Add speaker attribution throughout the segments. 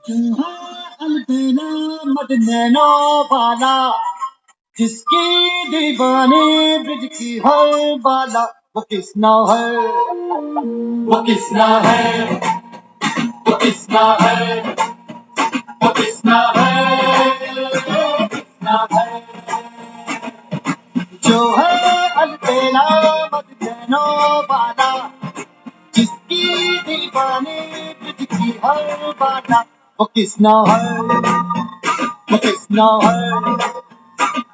Speaker 1: तू है अलबेला मद नैनो वाला, जिसकी दीवानी ब्रिज की हर बाला। वो किसना है, वो किसना है, वो किसना है, वो किसना है, किसना है। जो है अलबेला मद नैनो वाला, जिसकी दीवानी ब्रिज की हर बाला। वो किसना है, वो किसना है,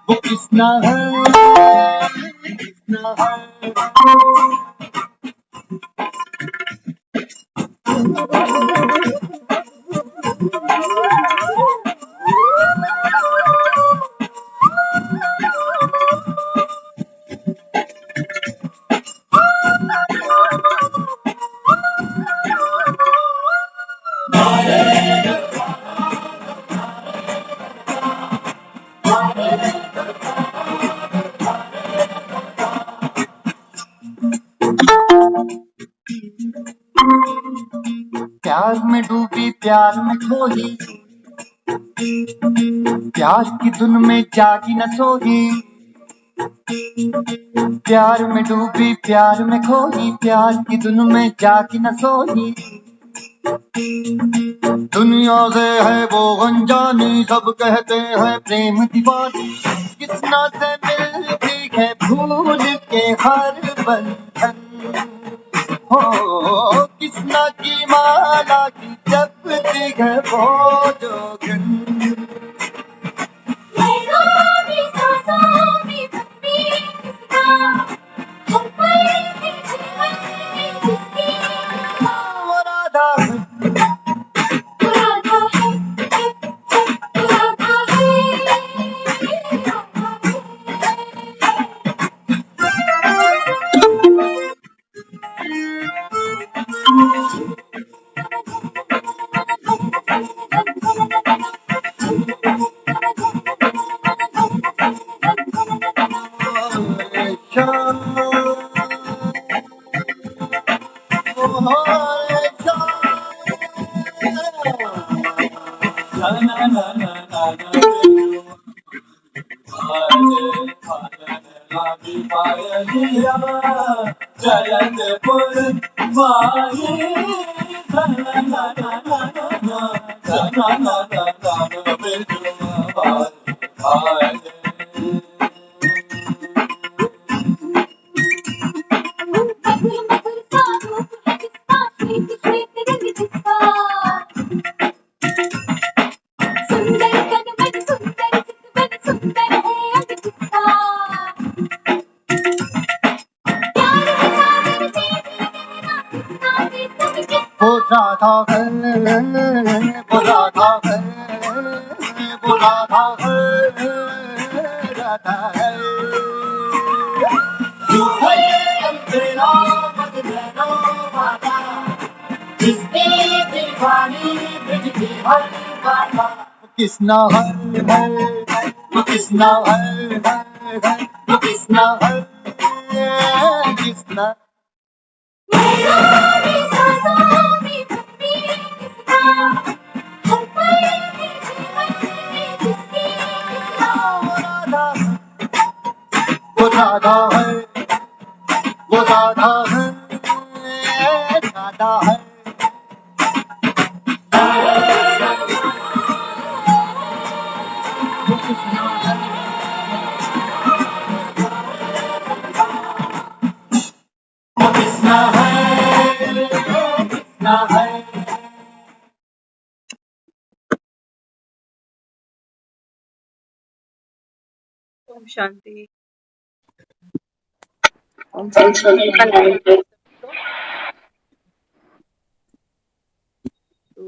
Speaker 1: वो किसना है, किसना है। प्यार में डूबी प्यार में खोई, प्यार की धुन में जागी न सोई। प्यार में डूबी प्यार में खोई, प्यार की धुन में जागी न सोई। दुनिया से है वो अनजानी, सब कहते हैं प्रेम दीवानी। किसना से मिलती है भूल के हर बंधन, हो किसना की माला की जपती है वो जोगन। वो राधा वो राधा है, वो राधा है, वो राधा है, राधा है। तू है तेरा मत नैनो वाला, जिसकी दीवानी ब्रिज की हर बाला। वो किसना है, वो किसना है, वो किसना है, किसना। वो राधा है, वो राधा है, राधा है। वो किसना है, वो किसना है, किसना है।
Speaker 2: ओम शांति। ओम शांति का नाम है। तो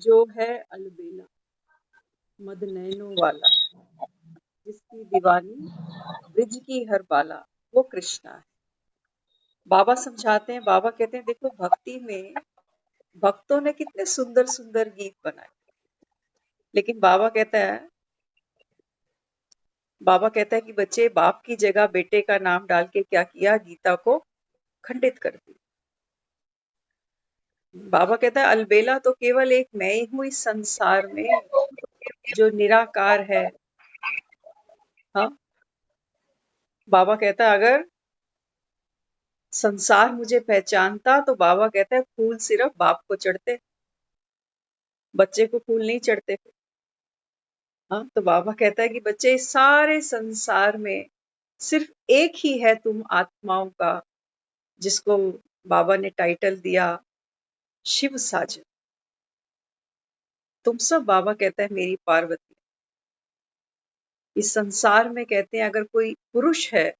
Speaker 2: जो है अलबेला मद नैनो वाला, जिसकी दीवानी ब्रिज की हर बाला, वो कृष्णा है। बाबा समझाते हैं, बाबा कहते हैं देखो भक्ति में भक्तों ने कितने सुंदर सुंदर गीत बनाए, लेकिन बाबा कहता है कि बच्चे बाप की जगह बेटे का नाम डाल के क्या किया, गीता को खंडित कर दिया। बाबा कहता है अलबेला तो केवल एक मैं ही हूं इस संसार में जो निराकार है। हाँ, बाबा कहता है अगर संसार मुझे पहचानता तो बाबा कहता है फूल सिर्फ बाप को चढ़ते, बच्चे को फूल नहीं चढ़ते। हाँ, तो बाबा कहता है कि बच्चे इस सारे संसार में सिर्फ एक ही है तुम आत्माओं का, जिसको बाबा ने टाइटल दिया शिव साजन। तुम सब, बाबा कहता है, मेरी पार्वती। इस संसार में कहते हैं अगर कोई पुरुष है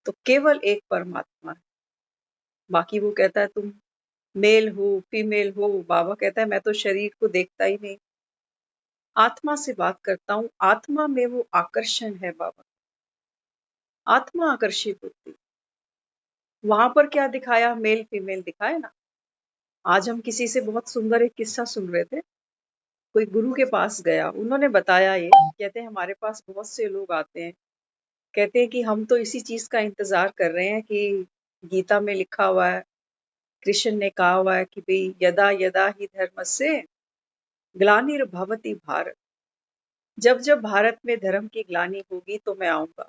Speaker 2: तो केवल एक परमात्मा है। बाकी वो कहता है तुम मेल हो फीमेल हो, बाबा कहता है मैं तो शरीर को देखता ही नहीं, आत्मा से बात करता हूँ। आत्मा में वो आकर्षण है बाबा, आत्मा आकर्षित होती। वहां पर क्या दिखाया, मेल फीमेल दिखाया ना। आज हम किसी से बहुत सुंदर एक किस्सा सुन रहे थे। कोई गुरु के पास गया, उन्होंने बताया ये, कहते हैं हमारे पास बहुत से लोग आते हैं, कहते हैं कि हम तो इसी चीज का इंतजार कर रहे हैं कि गीता में लिखा हुआ है, कृष्ण ने कहा हुआ है कि भाई यदा यदा ही धर्मस्य ग्लानिर्भवति भारत, जब जब भारत में धर्म की ग्लानि होगी तो मैं आऊंगा।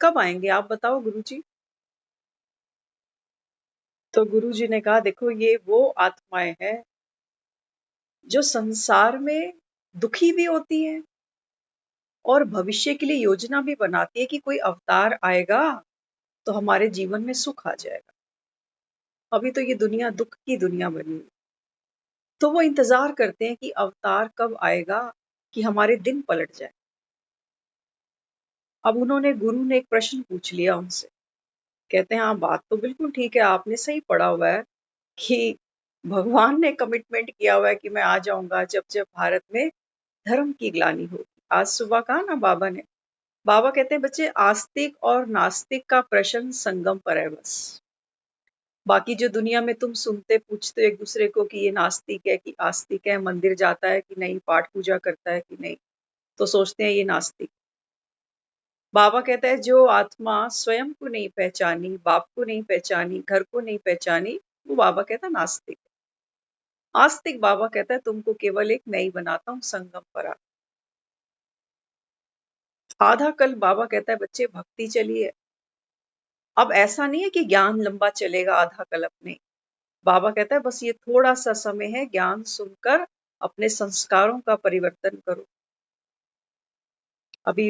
Speaker 2: कब आएंगे आप बताओ गुरुजी? तो गुरुजी ने कहा देखो ये वो आत्माएं हैं जो संसार में दुखी भी होती हैं और भविष्य के लिए योजना भी बनाती है कि कोई अवतार आएगा तो हमारे जीवन में सुख आ जाएगा। अभी तो ये दुनिया दुख की दुनिया बनी है, तो वो इंतजार करते हैं कि अवतार कब आएगा कि हमारे दिन पलट जाए। अब उन्होंने, गुरु ने एक प्रश्न पूछ लिया उनसे, कहते हैं हाँ बात तो बिल्कुल ठीक है, आपने सही पढ़ा हुआ है कि भगवान ने कमिटमेंट किया हुआ है कि मैं आ जाऊंगा जब जब भारत में धर्म की ग्लानि होगी। आज सुबह कहा ना बाबा ने, बाबा कहते हैं बच्चे आस्तिक और नास्तिक का प्रश्न संगम पर है बस। बाकी जो दुनिया में तुम सुनते पूछते हो एक दूसरे को कि ये नास्तिक है कि आस्तिक है, मंदिर जाता है कि नहीं, पाठ पूजा करता है कि नहीं, तो सोचते हैं ये नास्तिक। बाबा कहता है जो आत्मा स्वयं को नहीं पहचानी, बाप को नहीं पहचानी, घर को नहीं पहचानी, वो बाबा कहता है नास्तिक। आस्तिक बाबा कहता है तुमको केवल एक मैं ही बनाता हूँ संगम पर। आधा कल बाबा कहता है बच्चे भक्ति चलिए। अब ऐसा नहीं है कि ज्ञान लंबा चलेगा आधा कल अपने, बाबा कहता है बस ये थोड़ा सा समय है, ज्ञान सुनकर अपने संस्कारों का परिवर्तन करो। अभी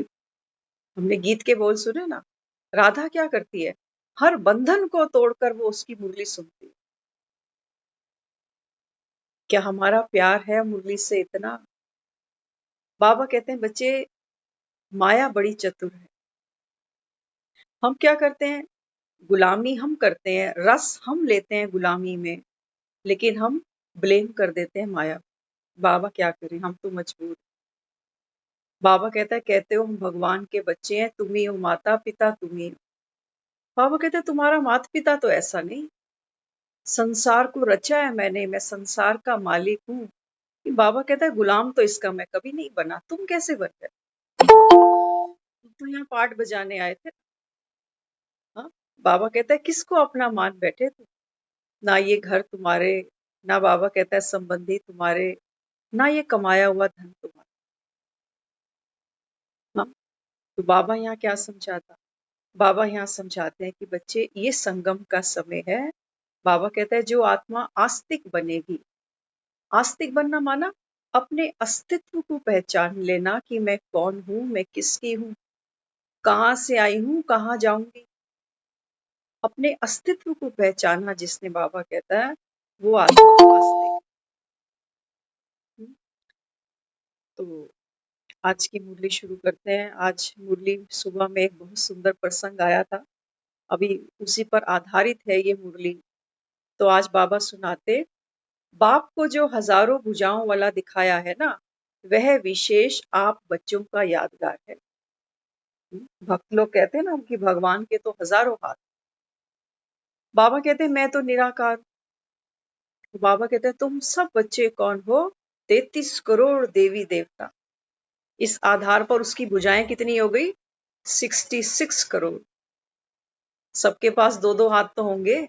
Speaker 2: हमने गीत के बोल सुने ना, राधा क्या करती है, हर बंधन को तोड़कर वो उसकी मुरली सुनती है। क्या हमारा प्यार है मुरली से इतना? बाबा कहते हैं बच्चे माया बड़ी चतुर है। हम क्या करते हैं, गुलामी हम करते हैं, रस हम लेते हैं गुलामी में, लेकिन हम ब्लेम कर देते हैं माया। बाबा क्या करें, हम तो मजबूर। बाबा कहते हो हम भगवान के बच्चे हैं, तुम ही हो माता पिता, तुम ही हो। बाबा कहते हैं तुम्हारा माता पिता तो ऐसा नहीं, संसार को रचा है मैंने, मैं संसार का मालिक हूँ। बाबा कहता है गुलाम तो इसका मैं कभी नहीं बना, तुम कैसे बन गए? तुम तो यहाँ पाठ बजाने आए थे। हाँ, बाबा कहता है किसको अपना मान बैठे थे, ना ये घर तुम्हारे, ना बाबा कहता है संबंधी तुम्हारे, ना ये कमाया हुआ धन तुम्हारा। हाँ, तो बाबा यहाँ क्या समझाता, बाबा यहाँ समझाते हैं कि बच्चे ये संगम का समय है। बाबा कहता है जो आत्मा आस्तिक बनेगी, आस्तिक बनना माना अपने अस्तित्व को पहचान लेना कि मैं कौन हूँ, मैं किसकी हूँ, कहाँ से आई हूँ, कहाँ जाऊंगी। अपने अस्तित्व को पहचाना जिसने, बाबा कहता है वो आत्मा आस्तिक। तो आज की मुरली शुरू करते हैं। आज मुरली सुबह में एक बहुत सुंदर प्रसंग आया था, अभी उसी पर आधारित है ये मुरली। तो आज बाबा सुनाते, बाप को जो हजारों भुजाओं वाला दिखाया है ना, वह विशेष आप बच्चों का यादगार है। भक्त लोग कहते हैं ना कि भगवान के तो हजारों हाथ। बाबा कहते हैं मैं तो निराकार। तो बाबा कहते हैं तुम सब बच्चे कौन हो, 33 करोड़ देवी देवता। इस आधार पर उसकी भुजाएं कितनी हो गई, 66 करोड़। सबके पास दो दो हाथ तो होंगे।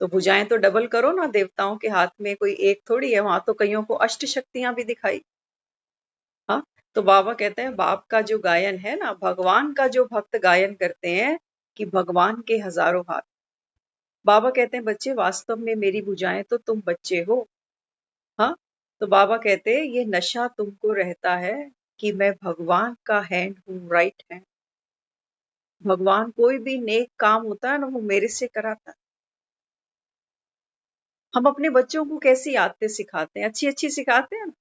Speaker 2: तो भुजाएं तो डबल करो ना, देवताओं के हाथ में कोई एक थोड़ी है, वहां तो कईयों को अष्ट शक्तियां भी दिखाई। हाँ, तो बाबा कहते हैं बाप का जो गायन है ना, भगवान का जो भक्त गायन करते हैं कि भगवान के हजारों हाथ। बाबा कहते हैं बच्चे वास्तव में मेरी भुजाएं तो तुम बच्चे हो। हाँ, तो बाबा कहते हैं ये नशा तुमको रहता है कि मैं भगवान का हैंड हूँ, राइट हैंड। भगवान कोई भी नेक काम होता है ना, वो मेरे से कराता है। हम अपने बच्चों को कैसी आदतें सिखाते हैं, अच्छी अच्छी सिखाते हैं ना?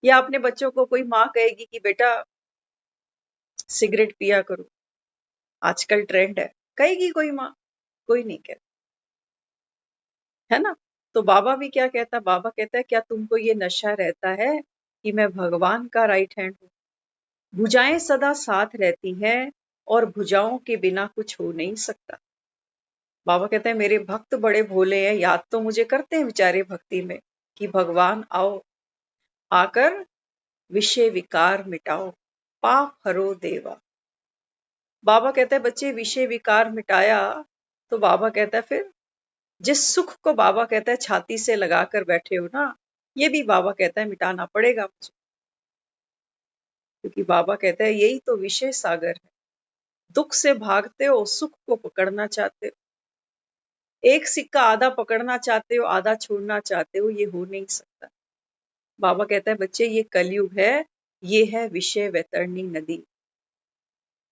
Speaker 2: या अपने बच्चों को कोई माँ कहेगी कि बेटा सिगरेट पिया करो, आजकल ट्रेंड है, कहेगी कोई माँ? कोई नहीं कहता, है ना? तो बाबा भी क्या कहता है, बाबा कहता है क्या तुमको ये नशा रहता है कि मैं भगवान का राइट हैंड हूँ। भुजाएं सदा साथ रहती हैं और भुजाओं के बिना कुछ हो नहीं सकता। बाबा कहते हैं मेरे भक्त बड़े भोले हैं, याद तो मुझे करते हैं बेचारे भक्ति में कि भगवान आओ, आकर विषय विकार मिटाओ, पाप हरो देवा। बाबा कहता है बच्चे विषय विकार मिटाया, तो बाबा कहता है फिर जिस सुख को बाबा कहता है छाती से लगाकर बैठे हो ना, ये भी बाबा कहता है मिटाना पड़ेगा मुझे, क्योंकि बाबा कहता है यही तो विषय सागर है। दुख से भागते हो, सुख को पकड़ना चाहते हो। एक सिक्का आधा पकड़ना चाहते हो, आधा छोड़ना चाहते हो, ये हो नहीं सकता। बाबा कहता है बच्चे ये कलयुग है, ये है विषय वैतरणी नदी।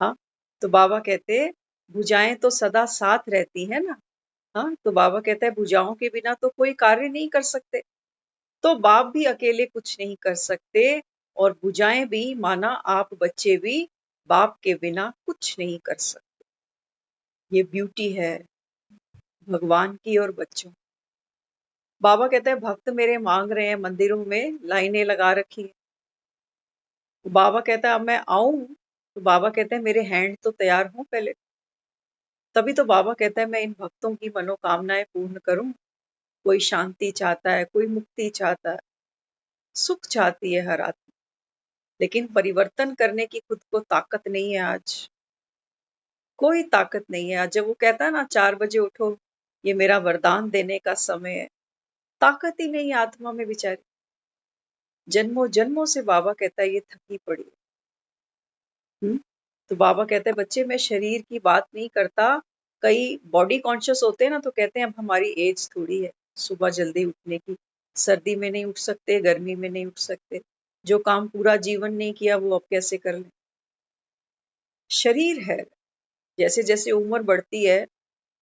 Speaker 2: हाँ, तो बाबा कहते हैं भुजाएं तो सदा साथ रहती है ना। हाँ, तो बाबा कहता है भुजाओं के बिना तो कोई कार्य नहीं कर सकते, तो बाप भी अकेले कुछ नहीं कर सकते, और भुजाएं भी माना आप बच्चे भी बाप के बिना कुछ नहीं कर सकते। ये ब्यूटी है भगवान की और बच्चों। बाबा कहते हैं भक्त मेरे मांग रहे हैं, मंदिरों में लाइनें लगा रखी है। तो बाबा कहता है अब मैं आऊं, तो बाबा कहते हैं मेरे हैंड तो तैयार हों पहले, तभी तो बाबा कहता है मैं इन भक्तों की मनोकामनाएं पूर्ण करूं। कोई शांति चाहता है, कोई मुक्ति चाहता है, सुख चाहती है हर आत्मा, लेकिन परिवर्तन करने की खुद को ताकत नहीं है आज, कोई ताकत नहीं है आज। जब वो कहता है ना 4 बजे उठो, ये मेरा वरदान देने का समय है, ताकत ही नहीं है आत्मा में बेचारी। जन्मों जन्मों से बाबा कहता है ये थकी पड़ी है। तो बाबा कहते हैं बच्चे मैं शरीर की बात नहीं करता, कई बॉडी कॉन्शियस होते हैं ना, तो कहते हैं अब हमारी एज थोड़ी है सुबह जल्दी उठने की, सर्दी में नहीं उठ सकते, गर्मी में नहीं उठ सकते, जो काम पूरा जीवन नहीं किया वो अब कैसे कर लें। शरीर है, जैसे जैसे उम्र बढ़ती है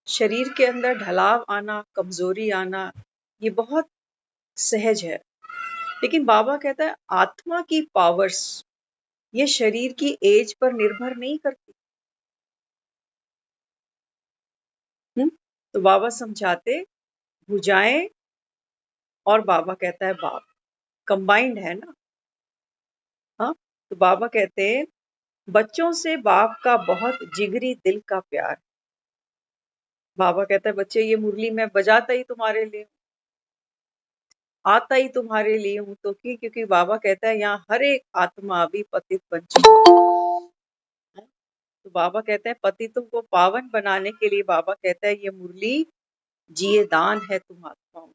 Speaker 2: शरीर के अंदर ढलाव आना, कमजोरी आना, ये बहुत सहज है। लेकिन बाबा कहता है आत्मा की पावर्स ये शरीर की एज पर निर्भर नहीं करती। तो बाबा समझाते भुजाएं और बाबा कहता है बाप, कंबाइंड है ना। हाँ, तो बाबा कहते हैं बच्चों से बाप का बहुत जिगरी दिल का प्यार। बाबा कहता है बच्चे ये मुरली मैं बजाता ही तुम्हारे लिए हूँ, आता ही तुम्हारे लिए हूँ, तो क्योंकि बाबा कहता है यहाँ हर एक आत्मा अभी पतित बन चुकी है। तो बाबा कहते हैं पतितों को पावन बनाने के लिए बाबा कहता है ये मुरली जिए दान है तुम आत्माओं।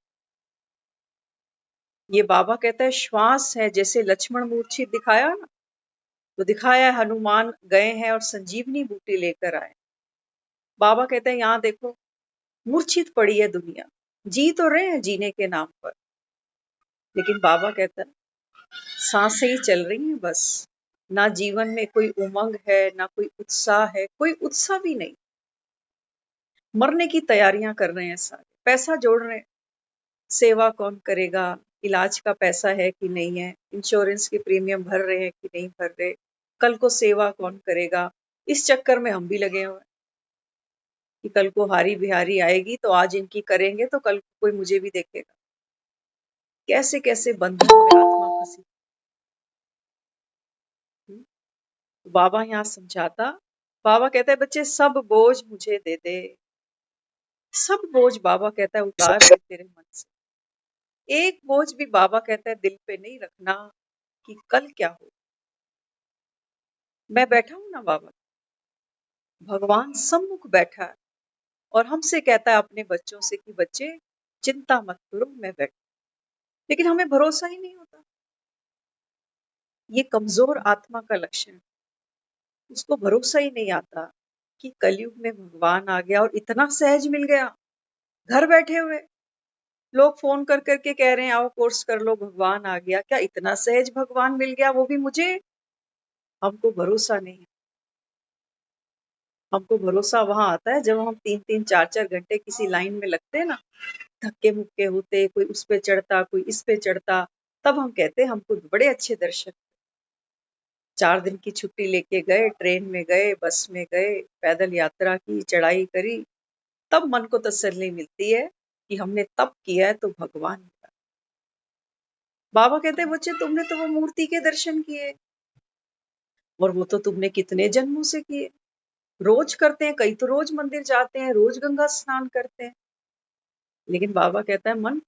Speaker 2: ये बाबा कहता है श्वास है, जैसे लक्ष्मण मूर्छित दिखाया ना, तो दिखाया हनुमान गए हैं और संजीवनी बूटी लेकर आए। बाबा कहते हैं यहाँ देखो मूर्छित पड़ी है दुनिया, जी तो रहे हैं जीने के नाम पर, लेकिन बाबा कहता है सांसें ही चल रही हैं बस, ना जीवन में कोई उमंग है, ना कोई उत्साह है, कोई उत्साह भी नहीं। मरने की तैयारियां कर रहे हैं सारे, पैसा जोड़ रहे हैं, सेवा कौन करेगा, इलाज का पैसा है कि नहीं है, इंश्योरेंस के प्रीमियम भर रहे हैं कि नहीं भर रहे, कल को सेवा कौन करेगा, इस चक्कर में हम भी लगे हुए हैं कि कल को हारी बिहारी आएगी तो आज इनकी करेंगे तो कल कोई मुझे भी देखेगा। कैसे कैसे बंधन में आत्मा फंसी। बाबा यहाँ समझाता, बाबा कहता है बच्चे सब बोझ मुझे दे दे, सब बोझ बाबा कहता है उतार दे तेरे मन से। एक बोझ भी बाबा कहता है दिल पे नहीं रखना कि कल क्या हो। मैं बैठा हूं ना बाबा, भगवान सम्मुख बैठा है और हमसे कहता है अपने बच्चों से कि बच्चे चिंता मत करो, मैं बैठ, लेकिन हमें भरोसा ही नहीं होता। ये कमजोर आत्मा का लक्षण है। उसको भरोसा ही नहीं आता कि कलयुग में भगवान आ गया और इतना सहज मिल गया, घर बैठे हुए। लोग फोन कर करके कह रहे हैं आओ कोर्स कर लो, भगवान आ गया। क्या इतना सहज भगवान मिल गया, वो भी मुझे? हमको भरोसा नहीं है। हमको भरोसा वहां आता है जब हम 3-3 4-4 घंटे किसी लाइन में लगते हैं ना, धक्के मुक्के होते, कोई उस पे चढ़ता, कोई इस पे चढ़ता, तब हम कहते हैं हमको बड़े अच्छे दर्शन। 4 दिन की छुट्टी लेके गए, ट्रेन में गए, बस में गए, पैदल यात्रा की, चढ़ाई करी, तब मन को तसल्ली मिलती है कि हमने तप किया है तो भगवान मिला। बाबा कहते हैं बच्चे तुमने तो वो मूर्ति के दर्शन किए, और वो तो तुमने कितने जन्मों से किए, रोज करते हैं, कई तो रोज मंदिर जाते हैं, रोज गंगा स्नान करते हैं। लेकिन बाबा कहता है मन,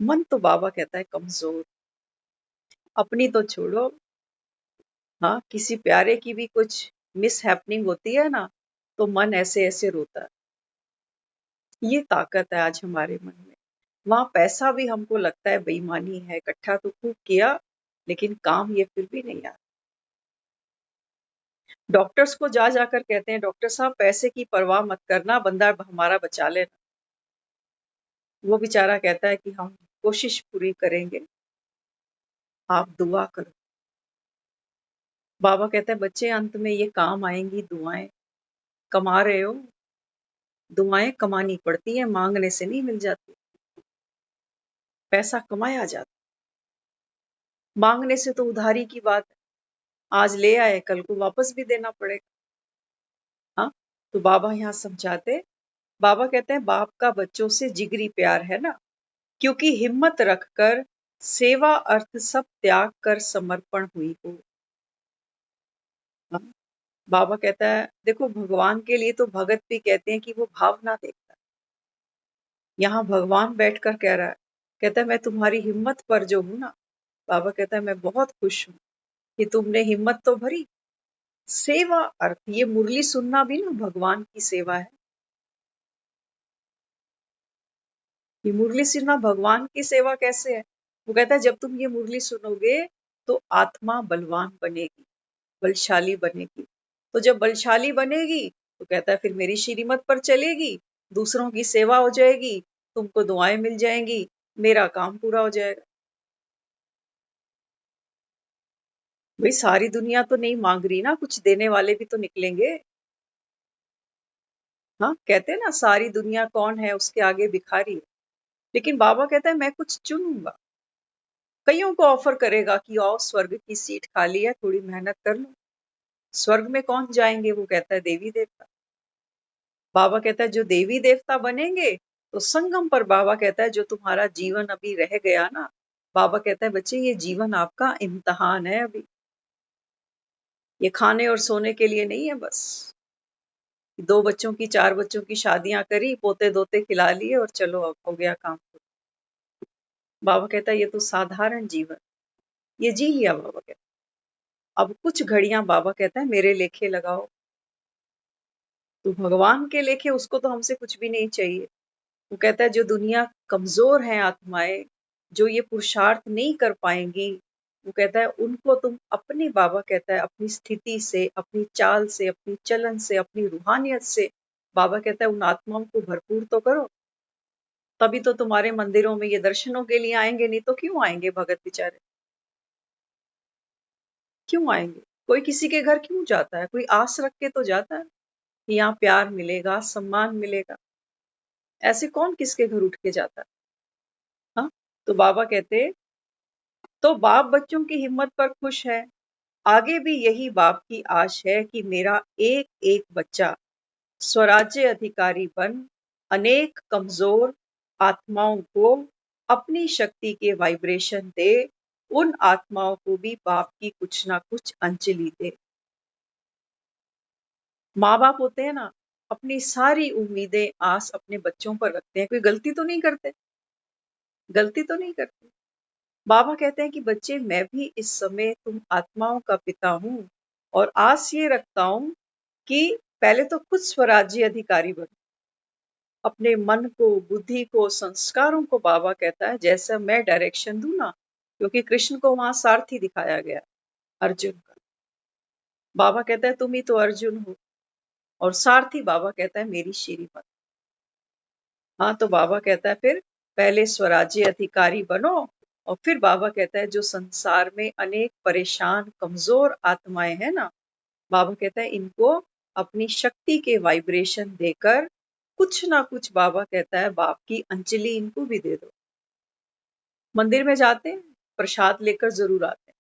Speaker 2: मन तो बाबा कहता है कमजोर। अपनी तो छोड़ो, हाँ, किसी प्यारे की भी कुछ मिस हैपनिंग होती है ना, तो मन ऐसे ऐसे रोता है। ये ताकत है आज हमारे मन में। वहां पैसा भी हमको लगता है बेईमानी है, इकट्ठा तो खूब किया, लेकिन काम ये फिर भी नहीं आता। डॉक्टर्स को जा जाकर कहते हैं डॉक्टर साहब पैसे की परवाह मत करना, बंदा हमारा बचा लेना। वो बेचारा कहता है कि हम कोशिश पूरी करेंगे, आप दुआ करो। बाबा कहते हैं बच्चे अंत में ये काम आएंगी दुआएं। कमा रहे हो, दुआएं कमानी पड़ती है, मांगने से नहीं मिल जाती। पैसा कमाया जाता, मांगने से तो उधारी की बात है, आज ले आए कल को वापस भी देना पड़ेगा। हाँ, तो बाबा यहाँ समझाते, बाबा कहते हैं बाप का बच्चों से जिगरी प्यार है ना, क्योंकि हिम्मत रखकर सेवा अर्थ सब त्याग कर समर्पण हुई हो। हाँ, बाबा कहता है देखो भगवान के लिए तो भगत भी कहते हैं कि वो भावना देखता है। यहाँ भगवान बैठकर कह रहा है, कहता है मैं तुम्हारी हिम्मत पर जो हूं ना, बाबा कहता है मैं बहुत खुश हूं कि तुमने हिम्मत तो भरी। सेवा अर्थ, ये मुरली सुनना भी ना भगवान की सेवा है। ये मुरली सुनना भगवान की सेवा कैसे है? वो कहता है जब तुम ये मुरली सुनोगे तो आत्मा बलवान बनेगी, बलशाली बनेगी। तो जब बलशाली बनेगी तो कहता है फिर मेरी श्रीमत पर चलेगी, दूसरों की सेवा हो जाएगी, तुमको दुआएं मिल जाएंगी, मेरा काम पूरा हो जाएगा। भाई सारी दुनिया तो नहीं मांग रही ना, कुछ देने वाले भी तो निकलेंगे। हाँ, कहते हैं ना सारी दुनिया कौन है उसके आगे भिखारी है। लेकिन बाबा कहता है मैं कुछ चुनूंगा। कईयों को ऑफर करेगा कि आओ स्वर्ग की सीट खाली है, थोड़ी मेहनत कर लो। स्वर्ग में कौन जाएंगे? वो कहता है देवी देवता। बाबा कहता है जो देवी देवता बनेंगे तो संगम पर, बाबा कहता है जो तुम्हारा जीवन अभी रह गया ना, बाबा कहता है बच्चे ये जीवन आपका इम्तिहान है अभी। ये खाने और सोने के लिए नहीं है बस। 2 बच्चों की 4 बच्चों की शादियां करी, पोते दोते खिला लिए और चलो अब हो गया काम। बाबा कहता है ये तो साधारण जीवन, ये जी लिया। बाबा कहता है अब कुछ घड़ियां, बाबा कहता है मेरे लेखे लगाओ। तो भगवान के लेखे, उसको तो हमसे कुछ भी नहीं चाहिए। वो कहता है जो दुनिया कमजोर है आत्माएं, जो ये पुरुषार्थ नहीं कर पाएंगी, वो कहता है उनको तुम अपनी, बाबा कहता है अपनी स्थिति से, अपनी चाल से, अपनी चलन से, अपनी रूहानियत से, बाबा कहता है उन आत्माओं को भरपूर तो करो। तभी तो तुम्हारे मंदिरों में ये दर्शनों के लिए आएंगे, नहीं तो क्यों आएंगे भगत बेचारे? क्यों आएंगे? कोई किसी के घर क्यों जाता है? कोई आस रख के तो जाता है कि यहाँ प्यार मिलेगा, सम्मान मिलेगा। ऐसे कौन किसके घर उठ के जाता है? हाँ, तो बाबा कहते, तो बाप बच्चों की हिम्मत पर खुश है। आगे भी यही बाप की आश है कि मेरा एक एक बच्चा स्वराज्य अधिकारी बन अनेक कमजोर आत्माओं को अपनी शक्ति के वाइब्रेशन दे, उन आत्माओं को भी बाप की कुछ ना कुछ अंजलि दे। माँ बाप होते हैं ना, अपनी सारी उम्मीदें आस अपने बच्चों पर रखते हैं। कोई गलती तो नहीं करते, गलती तो नहीं करते। बाबा कहते हैं कि बच्चे मैं भी इस समय तुम आत्माओं का पिता हूं और आस ये रखता हूं कि पहले तो खुद स्वराज्य अधिकारी बनो। अपने मन को, बुद्धि को, संस्कारों को बाबा कहता है जैसा मैं डायरेक्शन दूं ना, क्योंकि कृष्ण को वहां सारथी दिखाया गया, अर्जुन का। बाबा कहता है तुम ही तो अर्जुन हो, और सारथी बाबा कहता है मेरी श्रीमत। हाँ, तो बाबा कहता है फिर पहले स्वराज्य अधिकारी बनो, और फिर बाबा कहता है जो संसार में अनेक परेशान कमजोर आत्माएं हैं ना, बाबा कहता है इनको अपनी शक्ति के वाइब्रेशन देकर कुछ ना कुछ, बाबा कहता है बाप की अंजलि इनको भी दे दो। मंदिर में जाते हैं, प्रसाद लेकर जरूर आते हैं।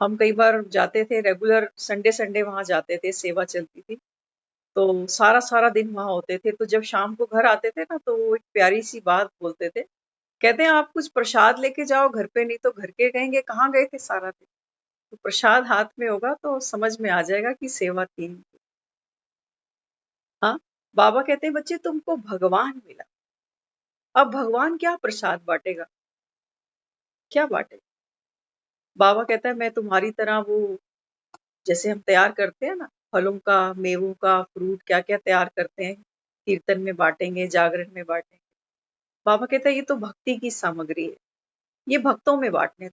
Speaker 2: हम कई बार जाते थे, रेगुलर संडे संडे वहां जाते थे, सेवा चलती थी, तो सारा सारा दिन वहां होते थे। तो जब शाम को घर आते थे ना, तो वो एक प्यारी सी बात बोलते थे, कहते हैं आप कुछ प्रसाद लेके जाओ घर पे, नहीं तो घर के कहेंगे कहाँ गए थे सारा दिन। तो प्रसाद हाथ में होगा तो समझ में आ जाएगा कि सेवा थी। हाँ, बाबा कहते हैं बच्चे तुमको भगवान मिला, अब भगवान क्या प्रसाद बांटेगा, क्या बांटेगा। बाबा कहता है मैं तुम्हारी तरह वो, जैसे हम तैयार करते हैं ना फलों का, मेवों का, फ्रूट क्या क्या तैयार करते हैं, कीर्तन में बांटेंगे, जागरण में बांटेंगे। बाबा कहता है ये तो भक्ति की सामग्री है, ये भक्तों में बांटने।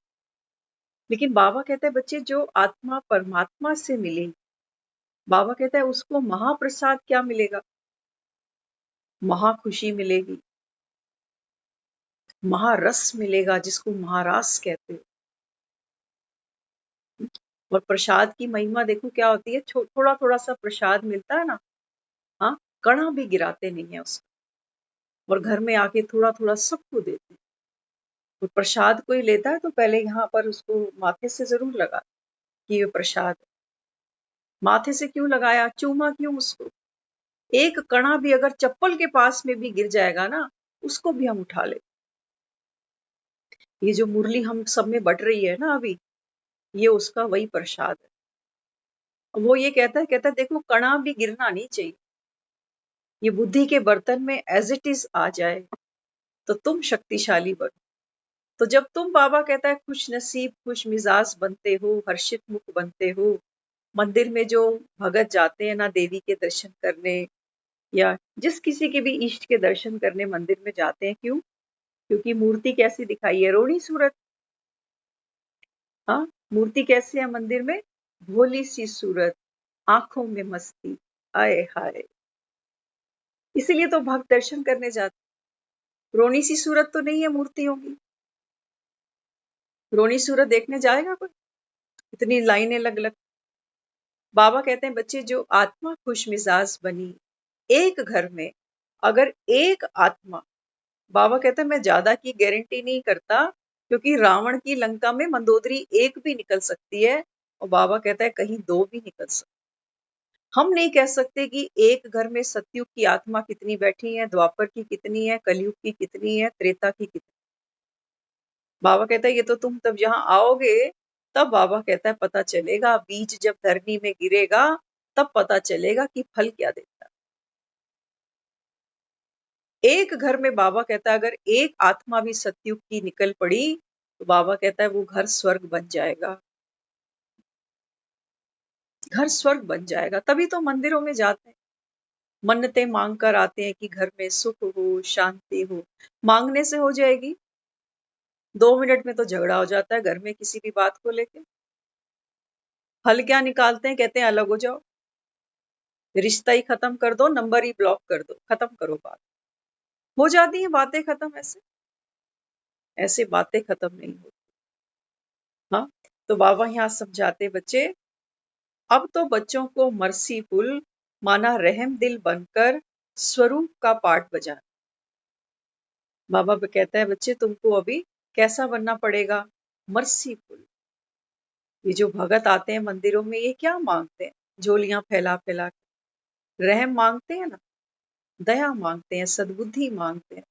Speaker 2: लेकिन बाबा कहता है बच्चे जो आत्मा परमात्मा से मिलेगी, बाबा कहता है उसको महाप्रसाद क्या मिलेगा, महाखुशी मिलेगी, महारस मिलेगा, जिसको महारास कहते हैं। और प्रसाद की महिमा देखो क्या होती है, थोड़ा थोड़ा सा प्रसाद मिलता है ना, हाँ, कणा भी गिराते नहीं है उसको, और घर में आके थोड़ा थोड़ा सबको देते हैं। तो प्रसाद कोई लेता है तो पहले यहाँ पर उसको माथे से जरूर लगा कि ये प्रसाद है। माथे से क्यों लगाया, चूमा क्यों उसको। एक कणा भी अगर चप्पल के पास में भी गिर जाएगा ना, उसको भी हम उठा ले। ये जो मुरली हम सब में बट रही है ना अभी, ये उसका वही प्रसाद है। वो ये कहता है देखो कणा भी गिरना नहीं चाहिए, ये बुद्धि के बर्तन में एज इट इज आ जाए तो तुम शक्तिशाली बनो। तो जब तुम, बाबा कहता है, खुश नसीब खुश मिजाज बनते हो, हर्षित मुख बनते हो, मंदिर में जो भगत जाते हैं ना देवी के दर्शन करने, या जिस किसी के भी इष्ट के दर्शन करने मंदिर में जाते हैं, क्यों, क्योंकि मूर्ति कैसी दिखाई है, रोणी सूरत। हाँ, मूर्ति कैसे है मंदिर में, भोली सी सूरत, आंखों में मस्ती, आए हाय। इसीलिए तो भक्त दर्शन करने जाते। रोनी सी सूरत तो नहीं है मूर्तियों की, रोनी सूरत देखने जाएगा कोई, इतनी लाइनें लग लग। बाबा कहते हैं बच्चे जो आत्मा खुश मिजाज बनी एक घर में, अगर एक आत्मा, बाबा कहते हैं मैं ज्यादा की गारंटी नहीं करता, क्योंकि रावण की लंका में मंदोदरी एक भी निकल सकती है, और बाबा कहता है कहीं दो भी निकल सकती। हम नहीं कह सकते कि एक घर में सतयुग की आत्मा कितनी बैठी है, द्वापर की कितनी है, कलयुग की कितनी है, त्रेता की कितनी। बाबा कहता है ये तो तुम तब यहाँ आओगे तब, बाबा कहता है पता चलेगा, बीज जब धरनी में गिरेगा तब पता चलेगा कि फल क्या देता है। एक घर में बाबा कहता है अगर एक आत्मा भी सतयुग की निकल पड़ी तो बाबा कहता है वो घर स्वर्ग बन जाएगा, घर स्वर्ग बन जाएगा। तभी तो मंदिरों में जाते हैं, मन्नतें मांग कर आते हैं कि घर में सुख हो, शांति हो। मांगने से हो जाएगी, 2 मिनट में तो झगड़ा हो जाता है घर में किसी भी बात को लेके। हल क्या निकालते हैं, कहते हैं अलग हो जाओ, रिश्ता ही खत्म कर दो, नंबर ही ब्लॉक कर दो, खत्म करो बात। हो जाती है बातें खत्म, ऐसे ऐसे बातें खत्म नहीं होती। हाँ, तो बाबा यहाँ समझाते बच्चे, अब तो बच्चों को मर्सीफुल माना रहम दिल बनकर स्वरूप का पाठ बजाना। बाबा कहता है बच्चे तुमको अभी कैसा बनना पड़ेगा, मर्सीफुल। ये जो भगत आते हैं मंदिरों में, ये क्या मांगते हैं, झोलियां फैला फैला के रहम मांगते हैं ना, दया मांगते हैं, सद्बुद्धि मांगते हैं।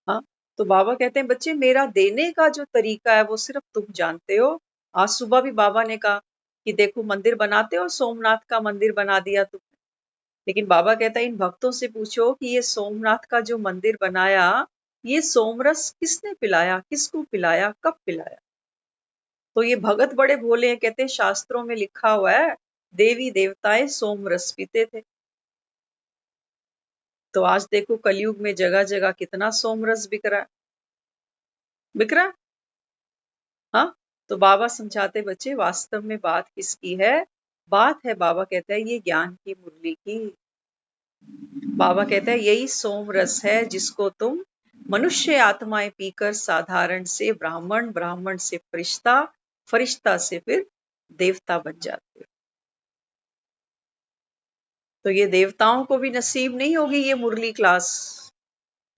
Speaker 2: हाँ, तो बाबा कहते हैं बच्चे मेरा देने का जो तरीका है वो सिर्फ तुम जानते हो। आज सुबह भी बाबा ने कहा कि देखो मंदिर बनाते हो, सोमनाथ का मंदिर बना दिया तुमने। लेकिन बाबा कहता है इन भक्तों से पूछो कि ये सोमनाथ का जो मंदिर बनाया, ये सोमरस किसने पिलाया, किसको पिलाया, कब पिलाया। तो ये भगत बड़े भोले हैं, कहते हैं शास्त्रों में लिखा हुआ है देवी देवताएं सोम रस पीते थे। तो आज देखो कलयुग में जगह जगह कितना सोम रस बिक रहा है, बिक रहा है। हाँ, तो बाबा समझाते बच्चे वास्तव में बात किसकी है? बात है, बाबा कहता है, ये ज्ञान की मुरली की। बाबा कहता है यही सोम रस है जिसको तुम मनुष्य आत्माएं पीकर साधारण से ब्राह्मण, ब्राह्मण से फरिश्ता, फरिश्ता से फिर देवता बन जाते हो। तो ये देवताओं को भी नसीब नहीं होगी ये मुरली क्लास।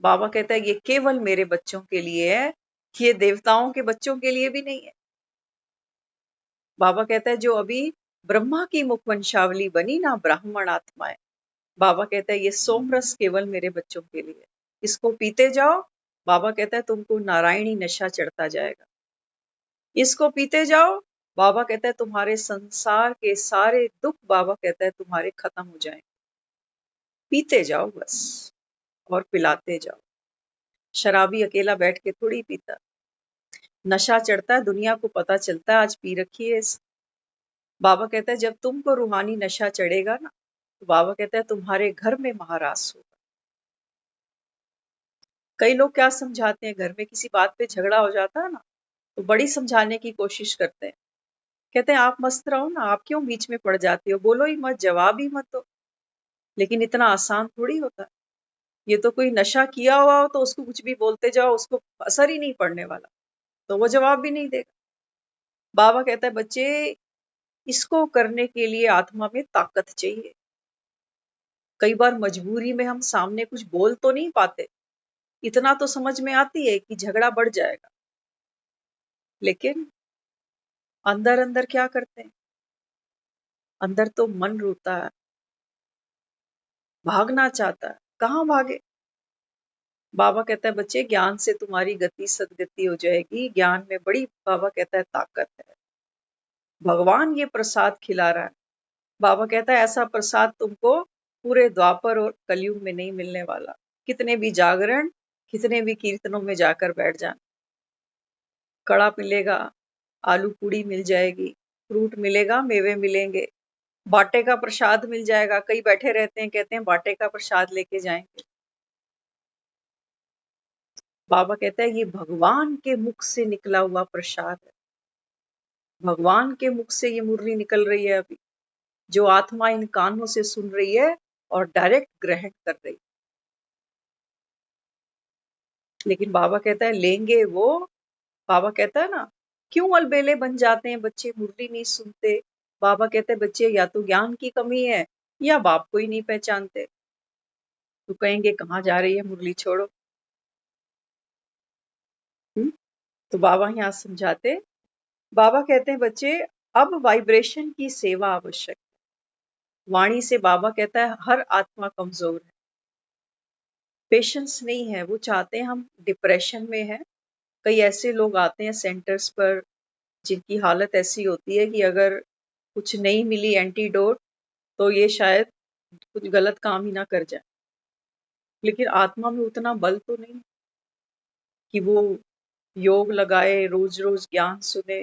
Speaker 2: बाबा कहता है ये केवल मेरे बच्चों के लिए है, ये देवताओं के बच्चों के लिए भी नहीं है। बाबा कहता है जो अभी ब्रह्मा की मुखवंशावली बनी ना, ब्राह्मण आत्माएं, बाबा कहता है ये सोमरस केवल मेरे बच्चों के लिए है। इसको पीते जाओ, बाबा कहता है तुमको नारायणी नशा चढ़ता जाएगा। इसको पीते जाओ, बाबा कहता है तुम्हारे संसार के सारे दुख, बाबा कहता है तुम्हारे खत्म हो जाएंगे। पीते जाओ बस, और पिलाते जाओ। शराबी अकेला बैठ के थोड़ी पीता, नशा चढ़ता है, दुनिया को पता चलता है आज पी रखी है इस। बाबा कहता है जब तुमको रूहानी नशा चढ़ेगा ना, तो बाबा कहता है तुम्हारे घर में महारास होगा। कई लोग क्या समझाते हैं, घर में किसी बात पे झगड़ा हो जाता है ना, तो बड़ी समझाने की कोशिश करते हैं। कहते हैं आप मस्त रहो ना, आप क्यों बीच में पड़ जाती हो, बोलो ही मत, जवाब ही मत दो। लेकिन इतना आसान थोड़ी होता है। ये तो कोई नशा किया हुआ हो तो उसको कुछ भी बोलते जाओ, उसको असर ही नहीं पड़ने वाला, तो वो जवाब भी नहीं देगा। बाबा कहता है बच्चे इसको करने के लिए आत्मा में ताकत चाहिए। कई बार मजबूरी में हम सामने कुछ बोल तो नहीं पाते, इतना तो समझ में आती है कि झगड़ा बढ़ जाएगा, लेकिन अंदर अंदर क्या करते हैं? अंदर तो मन रोता है, भागना चाहता है, कहाँ भागे? बाबा कहता है बच्चे ज्ञान से तुम्हारी गति सदगति हो जाएगी। ज्ञान में बड़ी, बाबा कहता है, ताकत है। भगवान ये प्रसाद खिला रहा है। बाबा कहता है ऐसा प्रसाद तुमको पूरे द्वापर और कलयुग में नहीं मिलने वाला। कितने भी जागरण, कितने भी कीर्तनों में जाकर बैठ जाना, कड़ा मिलेगा, आलू पूड़ी मिल जाएगी, फ्रूट मिलेगा, मेवे मिलेंगे, बाटे का प्रसाद मिल जाएगा। कई बैठे रहते हैं, कहते हैं बाटे का प्रसाद लेके जाएंगे। बाबा कहता है ये भगवान के मुख से निकला हुआ प्रसाद है। भगवान के मुख से ये मुरली निकल रही है अभी, जो आत्मा इन कानों से सुन रही है और डायरेक्ट ग्रहण कर रही है। लेकिन बाबा कहता है लेंगे वो, बाबा कहता है ना, क्यों अलबेले बन जाते हैं बच्चे, मुरली नहीं सुनते। बाबा कहते हैं बच्चे या तो ज्ञान की कमी है या बाप को ही नहीं पहचानते। तो कहेंगे कहाँ जा रही है मुरली, छोड़ो। हुँ? तो बाबा यहाँ समझाते, बाबा कहते हैं बच्चे अब वाइब्रेशन की सेवा आवश्यक है। वाणी से बाबा कहता है हर आत्मा कमजोर है, पेशेंस नहीं है। वो चाहते हैं हम डिप्रेशन में हैं। कई ऐसे लोग आते हैं सेंटर्स पर जिनकी हालत ऐसी होती है कि अगर कुछ नहीं मिली एंटीडोट तो ये शायद कुछ गलत काम ही ना कर जाए। लेकिन आत्मा में उतना बल तो नहीं कि वो योग लगाए, रोज रोज ज्ञान सुने,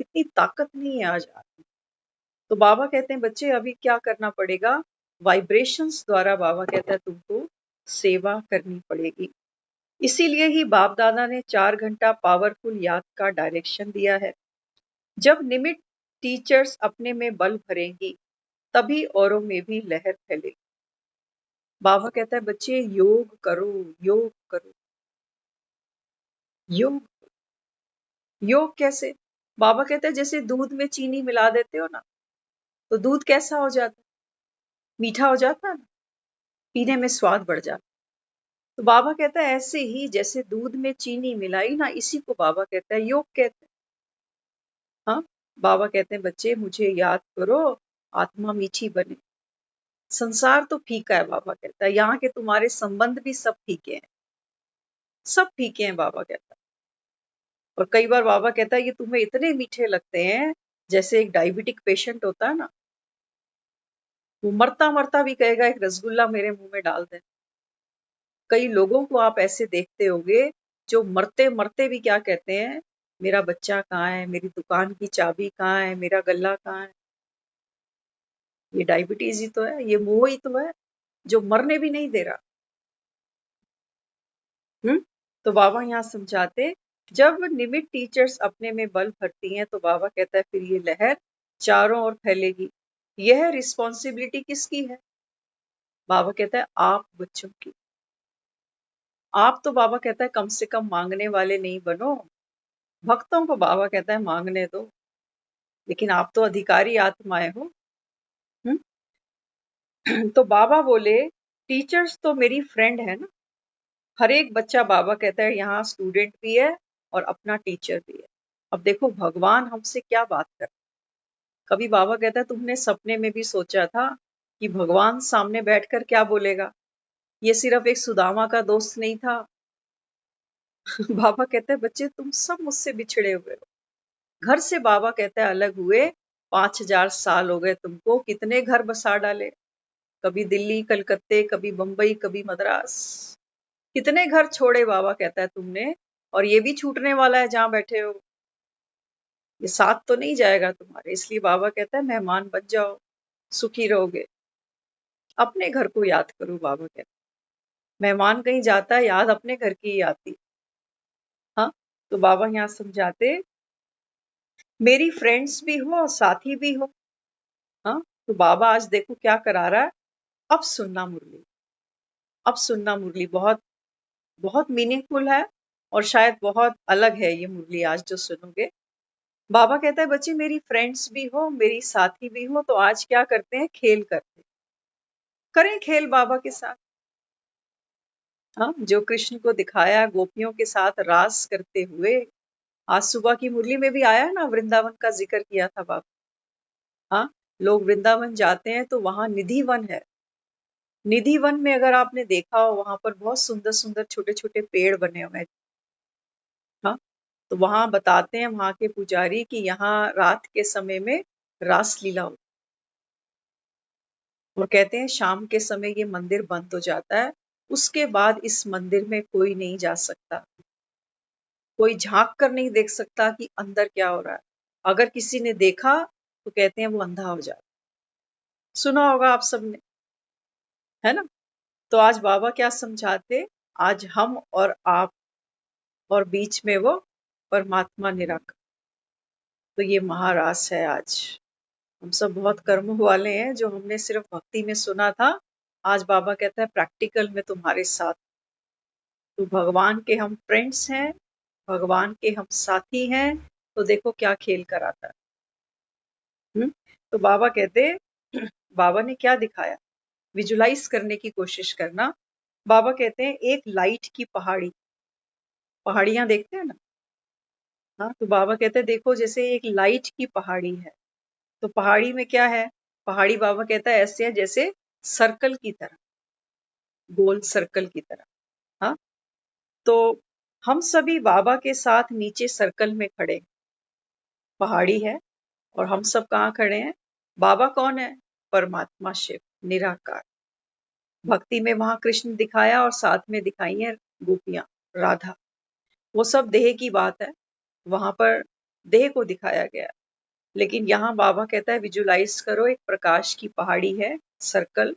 Speaker 2: इतनी ताकत नहीं है आज आत्मा। तो बाबा कहते हैं बच्चे अभी क्या करना पड़ेगा, वाइब्रेशंस द्वारा बाबा कहता है तुमको सेवा करनी पड़ेगी। इसीलिए ही बाप दादा ने 4 घंटा पावरफुल याद का डायरेक्शन दिया है। जब निमिट टीचर्स अपने में बल भरेंगी तभी औरों में भी लहर फैलेगी। बाबा कहता है बच्चे योग करो, योग करो, योग। योग कैसे? बाबा कहता है जैसे दूध में चीनी मिला देते हो ना, तो दूध कैसा हो जाता है? मीठा हो जाता है ना, पीने में स्वाद बढ़ जाता है। तो बाबा कहता है ऐसे ही जैसे दूध में चीनी मिलाई ना, इसी को बाबा कहता है योग कहते हैं। हाँ, बाबा कहते हैं बच्चे मुझे याद करो, आत्मा मीठी बने। संसार तो फीका है, बाबा कहता है, यहाँ के तुम्हारे संबंध भी सब फीके हैं, सब फीके हैं, बाबा कहता है। और कई बार बाबा कहता है ये तुम्हें इतने मीठे लगते हैं, जैसे एक डायबिटिक पेशेंट होता है ना, वो मरता मरता भी कहेगा एक रसगुल्ला मेरे मुंह में डाल दे। कई लोगों को आप ऐसे देखते होंगे जो मरते मरते भी क्या कहते हैं, मेरा बच्चा कहाँ है, मेरी दुकान की चाबी कहाँ है, मेरा गल्ला कहाँ है। ये डायबिटीज ही तो है, ये मोह ही तो है जो मरने भी नहीं दे रहा। तो बाबा यहाँ समझाते, जब निमित टीचर्स अपने में बल भरती हैं तो बाबा कहता है फिर ये लहर चारों ओर फैलेगी। यह रिस्पॉन्सिबिलिटी किसकी है? बाबा कहता है आप बच्चों की। आप तो बाबा कहता है कम से कम मांगने वाले नहीं बनो। भक्तों को बाबा कहता है मांगने दो, लेकिन आप तो अधिकारी आत्माएं हो। तो बाबा बोले टीचर्स तो मेरी फ्रेंड है ना। हर एक बच्चा बाबा कहता है यहाँ स्टूडेंट भी है और अपना टीचर भी है। अब देखो भगवान हमसे क्या बात कर, कभी बाबा कहता है तुमने सपने में भी सोचा था कि भगवान सामने बैठकर क्या बोलेगा? ये सिर्फ एक सुदामा का दोस्त नहीं था। बाबा कहते हैं बच्चे तुम सब मुझसे बिछड़े हुए हो। घर से बाबा कहता है अलग हुए 5000 साल हो गए तुमको, कितने घर बसा डाले, कभी दिल्ली कलकत्ते, कभी बंबई, कभी मद्रास, कितने घर छोड़े बाबा कहता है तुमने, और ये भी छूटने वाला है जहां बैठे हो। ये साथ तो नहीं जाएगा तुम्हारे, इसलिए बाबा कहता है मेहमान बन जाओ, सुखी रहोगे। अपने घर को याद करो, बाबा कहता है मेहमान कहीं जाता है याद अपने घर की ही आती। हाँ, तो बाबा यहाँ समझाते मेरी फ्रेंड्स भी हो और साथी भी हो। हाँ, तो बाबा आज देखो क्या करा रहा है, अब सुनना मुरली, अब सुनना मुरली बहुत बहुत मीनिंगफुल है, और शायद बहुत अलग है ये मुरली आज जो सुनोगे। बाबा कहता है बच्चे मेरी फ्रेंड्स भी हो, मेरी साथी भी हो, तो आज क्या करते हैं, खेल करते हैं। करें खेल बाबा के साथ। हाँ, जो कृष्ण को दिखाया गोपियों के साथ रास करते हुए, आज सुबह की मुरली में भी आया है ना, वृंदावन का जिक्र किया था बाबा। हाँ, लोग वृंदावन जाते हैं तो वहां निधि वन है। निधि वन में अगर आपने देखा हो, वहां पर बहुत सुंदर सुंदर छोटे छोटे पेड़ बने हुए हैं। हाँ, तो वहां बताते हैं वहां के पुजारी कि यहाँ रात के समय में रास लीला होती है, और कहते हैं शाम के समय ये मंदिर बंद हो जाता है। उसके बाद इस मंदिर में कोई नहीं जा सकता, कोई झांक कर नहीं देख सकता कि अंदर क्या हो रहा है। अगर किसी ने देखा तो कहते हैं वो अंधा हो जाता। सुना होगा आप सबने, है ना। तो आज बाबा क्या समझाते, आज हम और आप, और बीच में वो परमात्मा निराकार। तो ये महारास है आज। हम सब बहुत कर्म वाले हैं, जो हमने सिर्फ भक्ति में सुना था, आज बाबा कहता है प्रैक्टिकल में तुम्हारे साथ। तो भगवान के हम फ्रेंड्स हैं, भगवान के हम साथी हैं, तो देखो क्या खेल कराता है। तो बाबा कहते बाबा ने क्या दिखाया, विजुलाइज करने की कोशिश करना। बाबा कहते हैं एक लाइट की पहाड़ी, पहाड़ियां देखते हैं ना। हाँ, तो बाबा कहते हैं देखो जैसे एक लाइट की पहाड़ी है, तो पहाड़ी में क्या है, पहाड़ी बाबा कहता है ऐसे है जैसे सर्कल की तरह, गोल सर्कल की तरह। हाँ, तो हम सभी बाबा के साथ नीचे सर्कल में खड़े, पहाड़ी है और हम सब कहाँ खड़े हैं। बाबा कौन है, परमात्मा शिव निराकार। भक्ति में वहां कृष्ण दिखाया और साथ में दिखाई है गोपियां, राधा। वो सब देह की बात है, वहां पर देह को दिखाया गया। लेकिन यहाँ बाबा कहता है विजुलाइज करो, एक प्रकाश की पहाड़ी है, सर्कल,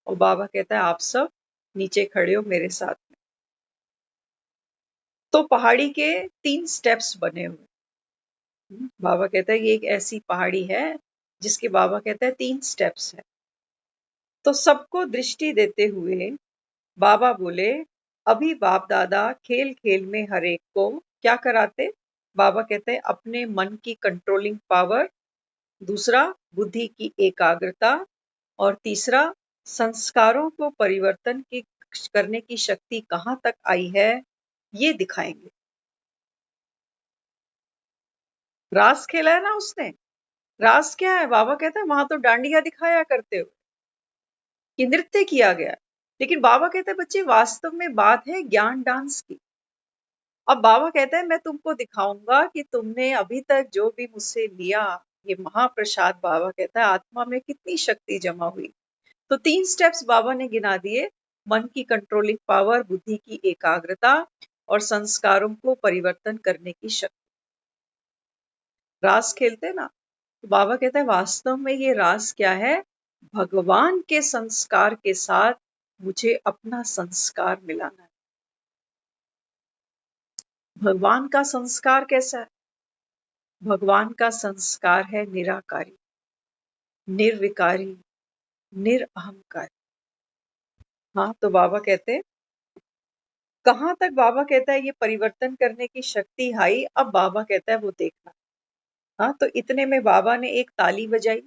Speaker 2: और बाबा कहता है आप सब नीचे खड़े हो मेरे साथ में। तो पहाड़ी के 3 स्टेप्स बने हुए। बाबा कहता है ये एक ऐसी पहाड़ी है जिसके बाबा कहता है 3 स्टेप्स है। तो सबको दृष्टि देते हुए बाबा बोले अभी बाप दादा खेल खेल में हर एक को क्या कराते। बाबा कहते हैं अपने मन की कंट्रोलिंग पावर, दूसरा बुद्धि की एकाग्रता, और तीसरा संस्कारों को परिवर्तन की करने की शक्ति कहाँ तक आई है, ये दिखाएंगे। रास खेला है ना उसने, रास क्या है, बाबा कहता है वहां तो डांडिया दिखाया करते हो कि नृत्य किया गया, लेकिन बाबा कहता है बच्चे वास्तव में बात है ज्ञान डांस की। अब बाबा कहता है मैं तुमको दिखाऊंगा कि तुमने अभी तक जो भी मुझसे लिया, ये महाप्रसाद, बाबा कहता है आत्मा में कितनी शक्ति जमा हुई। तो 3 स्टेप्स बाबा ने गिना दिए, मन की कंट्रोलिंग पावर, बुद्धि की एकाग्रता, और संस्कारों को परिवर्तन करने की शक्ति। रास खेलते ना, तो बाबा कहता है वास्तव में ये रास क्या है, भगवान के संस्कार के साथ मुझे अपना संस्कार मिलाना है। भगवान का संस्कार कैसा है? भगवान का संस्कार है निराकारी, निर्विकारी, निरअहंकारी। हाँ, तो बाबा कहते हैं, कहां तक बाबा कहता है ये परिवर्तन करने की शक्ति आई, अब बाबा कहता है वो देखना। हाँ, तो इतने में बाबा ने एक ताली बजाई।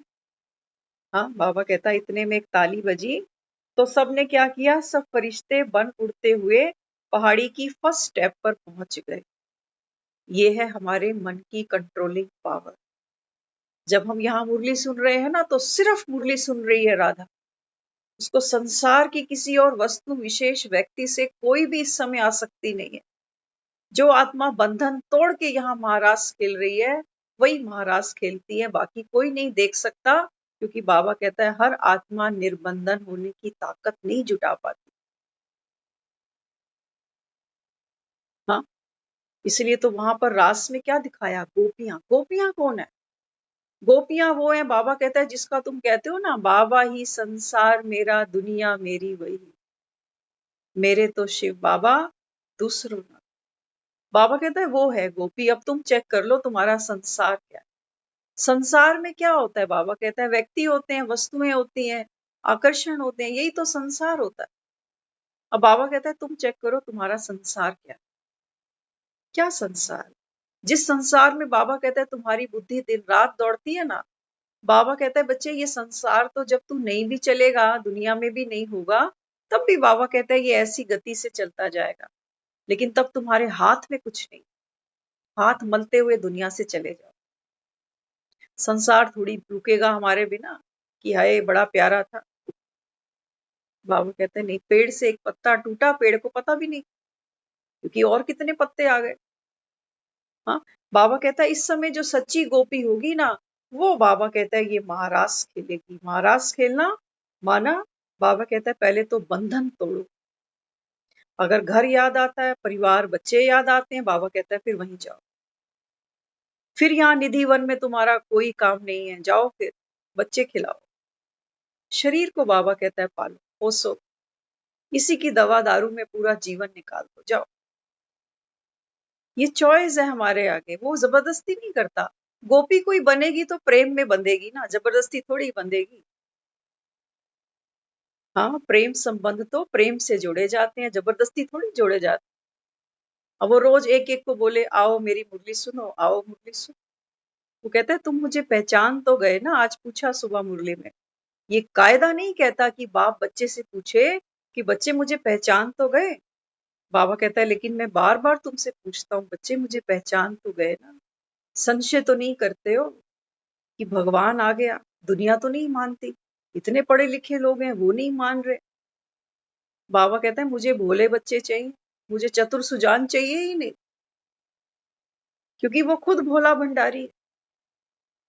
Speaker 2: हाँ, बाबा कहता है इतने में एक ताली बजी, तो सबने क्या किया, सब फरिश्ते बन उड़ते हुए पहाड़ी की फर्स्ट स्टेप पर पहुंच गए। ये है हमारे मन की कंट्रोलिंग पावर। जब हम यहाँ मुरली सुन रहे हैं ना, तो सिर्फ मुरली सुन रही है राधा। उसको संसार की किसी और वस्तु विशेष व्यक्ति से कोई भी इस समय आसक्ति नहीं है। जो आत्मा बंधन तोड़ के यहाँ महाराज खेल रही है, वही महाराज खेलती है, बाकी कोई नहीं देख सकता, क्योंकि बाबा कहता है हर आत्मा निर्बंधन होने की ताकत नहीं जुटा पाती। हाँ, इसलिए तो वहां पर रास में क्या दिखाया, गोपियां। गोपियां कौन है? गोपियां वो है, बाबा कहता है जिसका तुम कहते हो ना, बाबा ही संसार मेरा, दुनिया मेरी वही, मेरे तो शिव बाबा दूसरों ना। बाबा कहता है वो है गोपी। अब तुम चेक कर लो तुम्हारा संसार क्या है। संसार में क्या होता है? बाबा कहता है व्यक्ति होते हैं, वस्तुएं होती हैं, आकर्षण होते हैं, यही तो संसार होता है। अब बाबा कहता है तुम चेक करो तुम्हारा संसार क्या है। क्या संसार? जिस संसार में बाबा कहता है तुम्हारी बुद्धि दिन रात दौड़ती है ना, बाबा कहता है बच्चे ये संसार तो जब तू नहीं भी चलेगा, दुनिया में भी नहीं होगा, तब भी बाबा कहता है ये ऐसी गति से चलता जाएगा, लेकिन तब तुम्हारे हाथ में कुछ नहीं, हाथ मलते हुए दुनिया से चले जाओ। संसार थोड़ी रुकेगा हमारे बिना कि हाय बड़ा प्यारा था। बाबा कहते हैं नहीं, पेड़ से एक पत्ता टूटा, पेड़ को पता भी नहीं, क्योंकि और कितने पत्ते आ गए। हाँ, बाबा कहता है इस समय जो सच्ची गोपी होगी ना, वो बाबा कहता है ये महारास खेलेगी। महारास खेलना माना, बाबा कहता है पहले तो बंधन तोड़ो। अगर घर याद आता है, परिवार बच्चे याद आते हैं, बाबा कहता है फिर वहीं जाओ। फिर यहाँ निधि वन में तुम्हारा कोई काम नहीं है, जाओ फिर बच्चे खिलाओ। शरीर को बाबा कहता है पालो, पोसो, इसी की दवा दारू में पूरा जीवन निकाल दो, जाओ। ये चॉइस है हमारे आगे, वो जबरदस्ती नहीं करता। गोपी कोई बनेगी तो प्रेम में बंधेगी ना, जबरदस्ती थोड़ी बंधेगी। हाँ, प्रेम संबंध तो प्रेम से जोड़े जाते हैं, जबरदस्ती थोड़ी जोड़े जाते हैं। अब वो रोज एक एक को बोले आओ मेरी मुरली सुनो, आओ मुरली सुनो। वो कहता है तुम मुझे पहचान तो गए ना, आज पूछा सुबह मुरली में। ये कायदा नहीं कहता कि बाप बच्चे से पूछे कि बच्चे मुझे पहचान तो गए। बाबा कहता है लेकिन मैं बार बार तुमसे पूछता हूँ, बच्चे मुझे पहचान तो गए ना? संशय तो नहीं करते हो कि भगवान आ गया? दुनिया तो नहीं मानती, इतने पढ़े लिखे लोग हैं वो नहीं मान रहे। बाबा कहता है मुझे भोले बच्चे चाहिए, मुझे चतुर सुजान चाहिए ही नहीं, क्योंकि वो खुद भोला भंडारी है।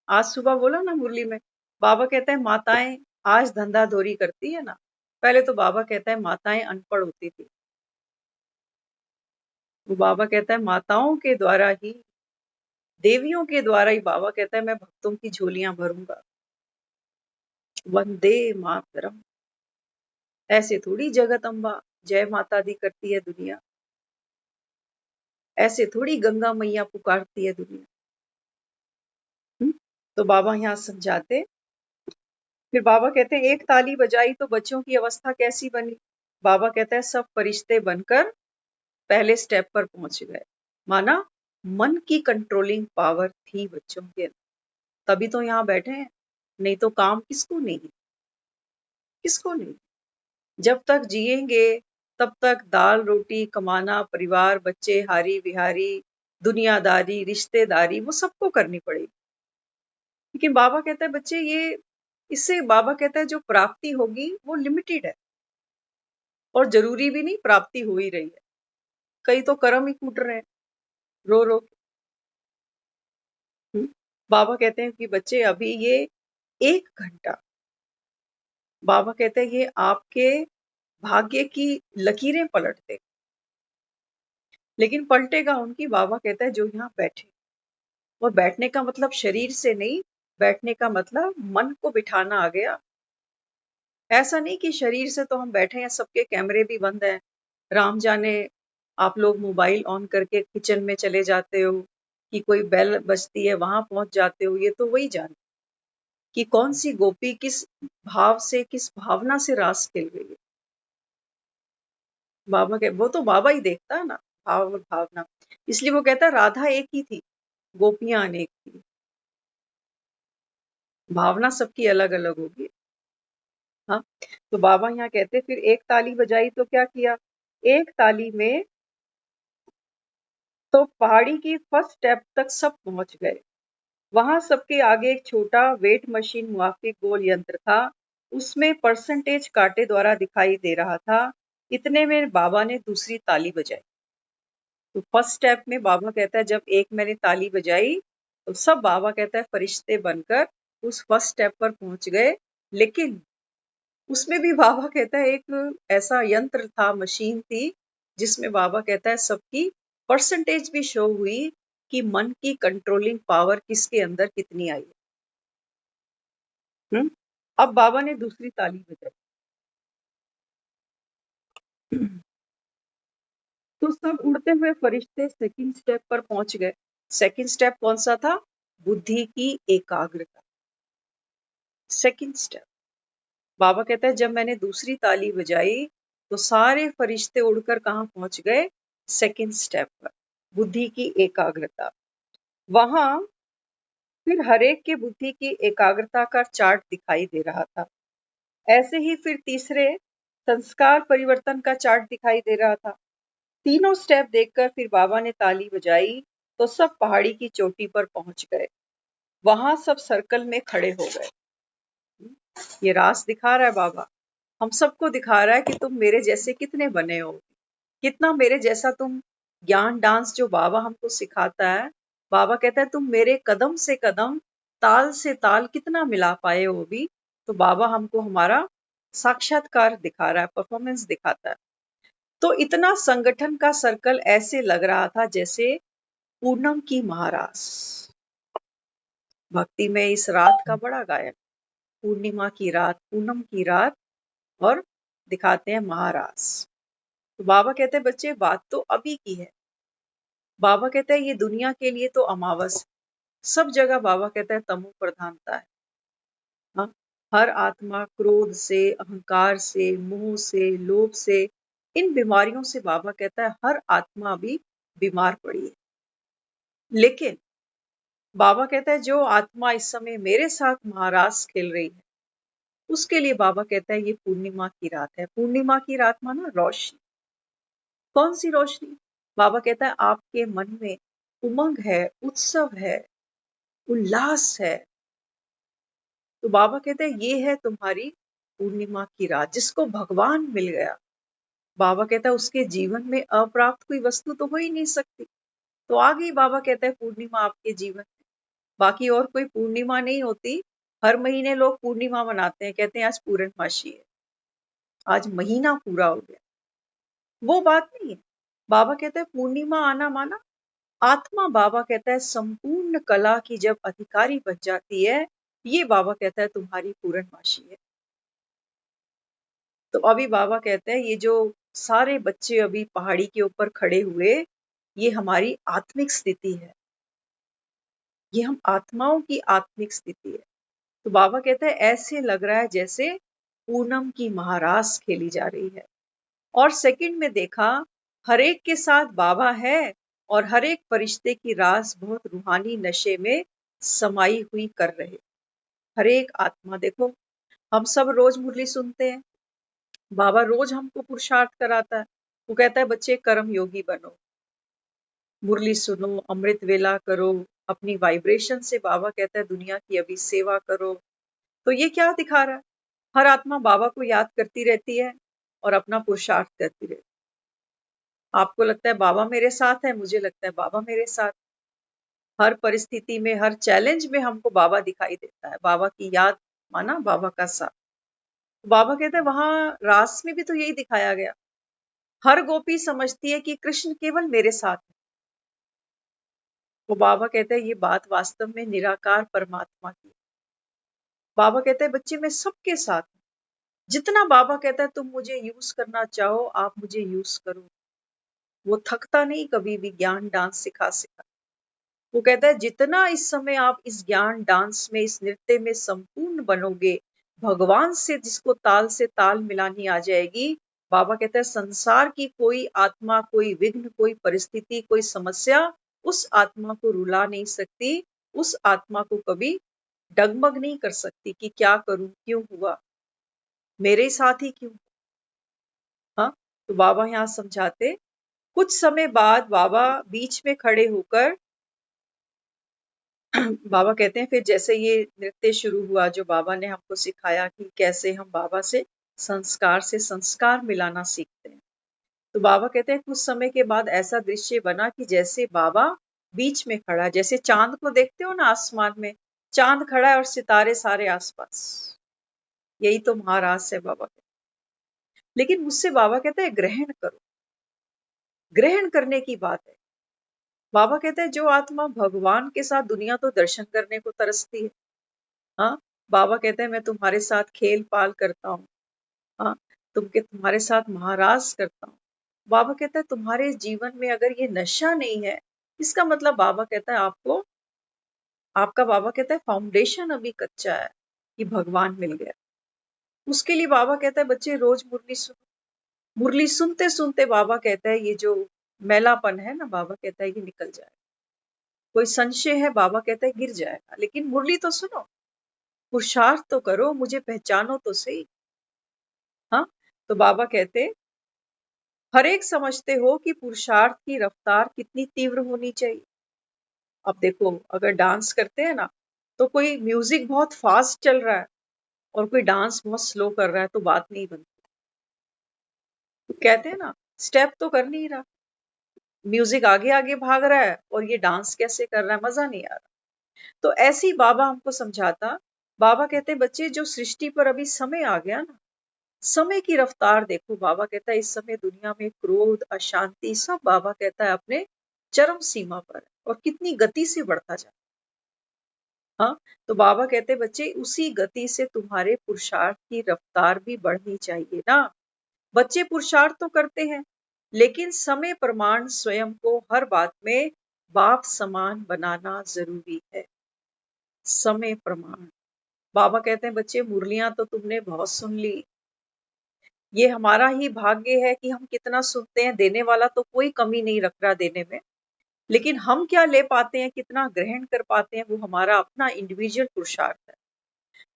Speaker 2: आज सुबह बोला ना मुरली में, बाबा कहता है माताएं आज धंधा धोरी करती है ना, पहले तो बाबा कहता है माताएं अनपढ़ होती थी। वो बाबा कहता है माताओं के द्वारा ही, देवियों के द्वारा ही, बाबा कहता है मैं भक्तों की झोलियां भरूंगा। वंदे मातरम। ऐसे थोड़ी जगत अम्बा जय माता दी करती है दुनिया, ऐसे थोड़ी गंगा मैया पुकारती है दुनिया। तो बाबा यहाँ समझाते, फिर बाबा कहते हैं एक ताली बजाई तो बच्चों की अवस्था कैसी बनी। बाबा कहता है सब फरिश्ते बनकर पहले स्टेप पर पहुंच गए। माना मन की कंट्रोलिंग पावर थी बच्चों के अंदर, तभी तो यहाँ बैठे हैं, नहीं तो काम किसको नहीं, किसको नहीं। जब तक जिएंगे तब तक दाल रोटी कमाना, परिवार बच्चे हारी बिहारी, दुनियादारी रिश्तेदारी वो सबको करनी पड़ेगी। लेकिन बाबा कहता है बच्चे ये, इससे बाबा कहता है जो प्राप्ति होगी वो लिमिटेड है, और जरूरी भी नहीं प्राप्ति हो ही रही है। कई तो कर्म ही कूट रहे हैं रो रो के। बाबा कहते हैं कि बच्चे अभी ये 1 घंटा, बाबा कहते हैं ये आपके भाग्य की लकीरें पलट दे, लेकिन पलटेगा उनकी, बाबा कहता है जो यहाँ बैठे। और बैठने का मतलब शरीर से नहीं, बैठने का मतलब मन को बिठाना आ गया। ऐसा नहीं कि शरीर से तो हम बैठे हैं, सबके कैमरे भी बंद हैं। राम जाने आप लोग मोबाइल ऑन करके किचन में चले जाते हो कि कोई बेल बजती है वहां पहुंच जाते हो, ये तो वही जाने कि कौन सी गोपी किस भाव से, किस भावना से रास खेल रही है। बाबा के वो तो बाबा ही देखता है ना, भाव और भावना। इसलिए वो कहता है राधा एक ही थी, गोपियां अनेक थी, भावना सबकी अलग अलग होगी। हाँ, तो बाबा यहाँ कहते फिर एक ताली बजाई तो क्या किया, एक ताली में तो पहाड़ी की फर्स्ट स्टेप तक सब पहुंच गए। वहां सबके आगे एक छोटा वेट मशीन मुआफिक गोल यंत्र था, उसमें परसेंटेज कांटे द्वारा दिखाई दे रहा था। इतने में बाबा ने दूसरी ताली बजाई। तो फर्स्ट स्टेप में बाबा कहता है जब एक मैंने ताली बजाई तो सब बाबा कहता है फरिश्ते बनकर उस फर्स्ट स्टेप पर पहुंच गए। लेकिन उसमें भी बाबा कहता है एक ऐसा यंत्र था, मशीन थी, जिसमें बाबा कहता है सबकी परसेंटेज भी शो हुई कि मन की कंट्रोलिंग पावर किसके अंदर कितनी आई है। अब बाबा ने दूसरी ताली बजाई तो सब उड़ते हुए फरिश्ते सेकंड स्टेप पर पहुंच गए। सेकंड स्टेप कौन सा था, बुद्धि की एकाग्रता। सेकंड स्टेप बाबा कहता है जब मैंने दूसरी ताली बजाई तो सारे फरिश्ते उड़कर कहाँ पहुंच गए, सेकंड स्टेप पर, बुद्धि की एकाग्रता। वहां फिर हरेक के बुद्धि की एकाग्रता का चार्ट दिखाई दे रहा था। ऐसे ही फिर तीसरे संस्कार परिवर्तन का चार्ट दिखाई दे रहा था। तीनों स्टेप देखकर फिर बाबा ने ताली बजाई तो सब पहाड़ी की चोटी पर पहुंच गए। वहां सब सर्कल में खड़े हो गए। ये रास दिखा रहा है बाबा, हम सबको दिखा रहा है कि तुम मेरे जैसे कितने बने हो, कितना मेरे जैसा तुम ज्ञान डांस जो बाबा हमको सिखाता है। बाबा कहता है तुम मेरे कदम से कदम, ताल से ताल कितना मिला पाए हो भी। तो बाबा हमको हमारा साक्षात्कार दिखा रहा है, परफॉर्मेंस दिखाता है। तो इतना संगठन का सर्कल ऐसे लग रहा था जैसे पूनम की महारास। भक्ति में इस रात का बड़ा गायन, पूर्णिमा की रात, पूनम की रात, और दिखाते हैं महारास। तो बाबा कहते हैं बच्चे बात तो अभी की है। बाबा कहता है ये दुनिया के लिए तो अमावस है। सब जगह बाबा कहता है तमो प्रधानता है। हाँ, हर आत्मा क्रोध से, अहंकार से, मोह से, लोभ से, इन बीमारियों से बाबा कहता है हर आत्मा भी बीमार पड़ी है। लेकिन बाबा कहता है जो आत्मा इस समय मेरे साथ महारास खेल रही है, उसके लिए बाबा कहता है ये पूर्णिमा की रात है। पूर्णिमा की रात माना रोशनी। कौन सी रोशनी, बाबा कहता है आपके मन में उमंग है, उत्सव है, उल्लास है। तो बाबा कहते हैं ये है तुम्हारी पूर्णिमा की रात। जिसको भगवान मिल गया, बाबा कहता है उसके जीवन में अप्राप्त कोई वस्तु तो हो ही नहीं सकती। तो आ गई, बाबा कहता है पूर्णिमा आपके जीवन में। बाकी और कोई पूर्णिमा नहीं होती। हर महीने लोग पूर्णिमा मनाते हैं, कहते हैं आज पूर्णमासी है, आज महीना पूरा हो गया। वो बात नहीं है। बाबा कहते हैं पूर्णिमा आना माना आत्मा, बाबा कहता है संपूर्ण कला की जब अधिकारी बन जाती है, ये बाबा कहता है तुम्हारी पूर्णमासी है। तो अभी बाबा कहते हैं ये जो सारे बच्चे अभी पहाड़ी के ऊपर खड़े हुए, ये हमारी आत्मिक स्थिति है, ये हम आत्माओं की आत्मिक स्थिति है। तो बाबा कहते हैं ऐसे लग रहा है जैसे पूनम की महारास खेली जा रही है। और सेकंड में देखा, हर एक के साथ बाबा है और हर एक फरिश्ते की रास बहुत रूहानी नशे में समाई हुई कर रहे। हर एक आत्मा देखो, हम सब रोज मुरली सुनते हैं, बाबा रोज हमको पुरुषार्थ कराता है। वो कहता है बच्चे कर्म योगी बनो, मुरली सुनो, अमृत वेला करो, अपनी वाइब्रेशन से बाबा कहता है दुनिया की अभी सेवा करो। तो ये क्या दिखा रहा है, हर आत्मा बाबा को याद करती रहती है और अपना पुरुषार्थ करती रहती है। आपको लगता है बाबा मेरे साथ है, मुझे लगता है बाबा मेरे साथ। हर परिस्थिति में, हर चैलेंज में हमको बाबा दिखाई देता है। बाबा की याद माना बाबा का साथ। बाबा कहते हैं वहां रास में भी तो यही दिखाया गया। हर गोपी समझती है कि कृष्ण केवल मेरे साथ है। तो बाबा कहते हैं ये बात वास्तव में निराकार परमात्मा की है। बाबा कहते हैं बच्चे मैं सबके साथ हूं। जितना बाबा कहता है तुम मुझे यूज करना चाहो आप मुझे यूज करो। वो थकता नहीं कभी भी ज्ञान डांस सिखा सिखा। वो कहता है जितना इस समय आप इस ज्ञान डांस में इस नृत्य में संपूर्ण बनोगे, भगवान से जिसको ताल से ताल मिलानी आ जाएगी, बाबा कहता है संसार की कोई आत्मा, कोई विघ्न, कोई परिस्थिति, कोई समस्या उस आत्मा को रुला नहीं सकती, उस आत्मा को कभी डगमग नहीं कर सकती कि क्या करूं, क्यों हुआ, मेरे साथ ही क्यों। हाँ, तो बाबा यहाँ समझाते। कुछ समय बाद बाबा बीच में खड़े होकर बाबा कहते हैं फिर जैसे ये नृत्य शुरू हुआ जो बाबा ने हमको सिखाया कि कैसे हम बाबा से संस्कार मिलाना सीखते हैं। तो बाबा कहते हैं कुछ समय के बाद ऐसा दृश्य बना कि जैसे बाबा बीच में खड़ा, जैसे चांद को देखते हो ना आसमान में, चांद खड़ा है और सितारे सारे आसपास। यही तो महाराज है बाबा कहते। लेकिन मुझसे बाबा कहते हैं ग्रहण करो, ग्रहण करने की बात है। बाबा कहते हैं जो आत्मा भगवान के साथ दुनिया तो दर्शन करने को तरसती है। हाँ, बाबा कहते हैं मैं तुम्हारे साथ खेल पाल करता हूँ। हाँ, तुम्हारे साथ महाराज करता हूँ। बाबा कहता है तुम्हारे जीवन में अगर ये नशा नहीं है, इसका मतलब बाबा कहता है आपका बाबा कहता है फाउंडेशन अभी कच्चा है कि भगवान मिल गया। उसके लिए बाबा कहता है बच्चे रोज मुरली सुनो। मुरली सुनते सुनते बाबा कहता है ये जो मैलापन है ना, बाबा कहता है ये निकल जाए। कोई संशय है बाबा कहता है गिर जाएगा, लेकिन मुरली तो सुनो, पुरुषार्थ तो करो, मुझे पहचानो तो सही। हाँ, तो बाबा कहते हर एक समझते हो कि पुरुषार्थ की रफ्तार कितनी तीव्र होनी चाहिए। अब देखो अगर डांस करते हैं ना, तो कोई म्यूजिक बहुत फास्ट चल रहा है और कोई डांस बहुत स्लो कर रहा है तो बात नहीं बनती। तो कहते हैं ना स्टेप तो कर नहीं रहा, म्यूजिक आगे आगे भाग रहा है और ये डांस कैसे कर रहा है, मजा नहीं आ रहा। तो ऐसे ही बाबा हमको समझाता। बाबा कहते बच्चे जो सृष्टि पर अभी समय आ गया ना, समय की रफ्तार देखो। बाबा कहता है इस समय दुनिया में क्रोध, अशांति सब बाबा कहता है अपने चरम सीमा पर है और कितनी गति से बढ़ता जा। हाँ, तो बाबा कहते बच्चे उसी गति से तुम्हारे पुरुषार्थ की रफ्तार भी बढ़नी चाहिए ना। बच्चे पुरुषार्थ तो करते हैं, लेकिन समय प्रमाण स्वयं को हर बात में बाप समान बनाना जरूरी है। समय प्रमाण। बाबा कहते हैं बच्चे मुरलियां तो तुमने बहुत सुन ली, ये हमारा ही भाग्य है कि हम कितना सुनते हैं, देने वाला तो कोई कमी नहीं रख रहा देने में, लेकिन हम क्या ले पाते हैं, कितना ग्रहण कर पाते हैं, वो हमारा अपना इंडिविजुअल पुरुषार्थ है।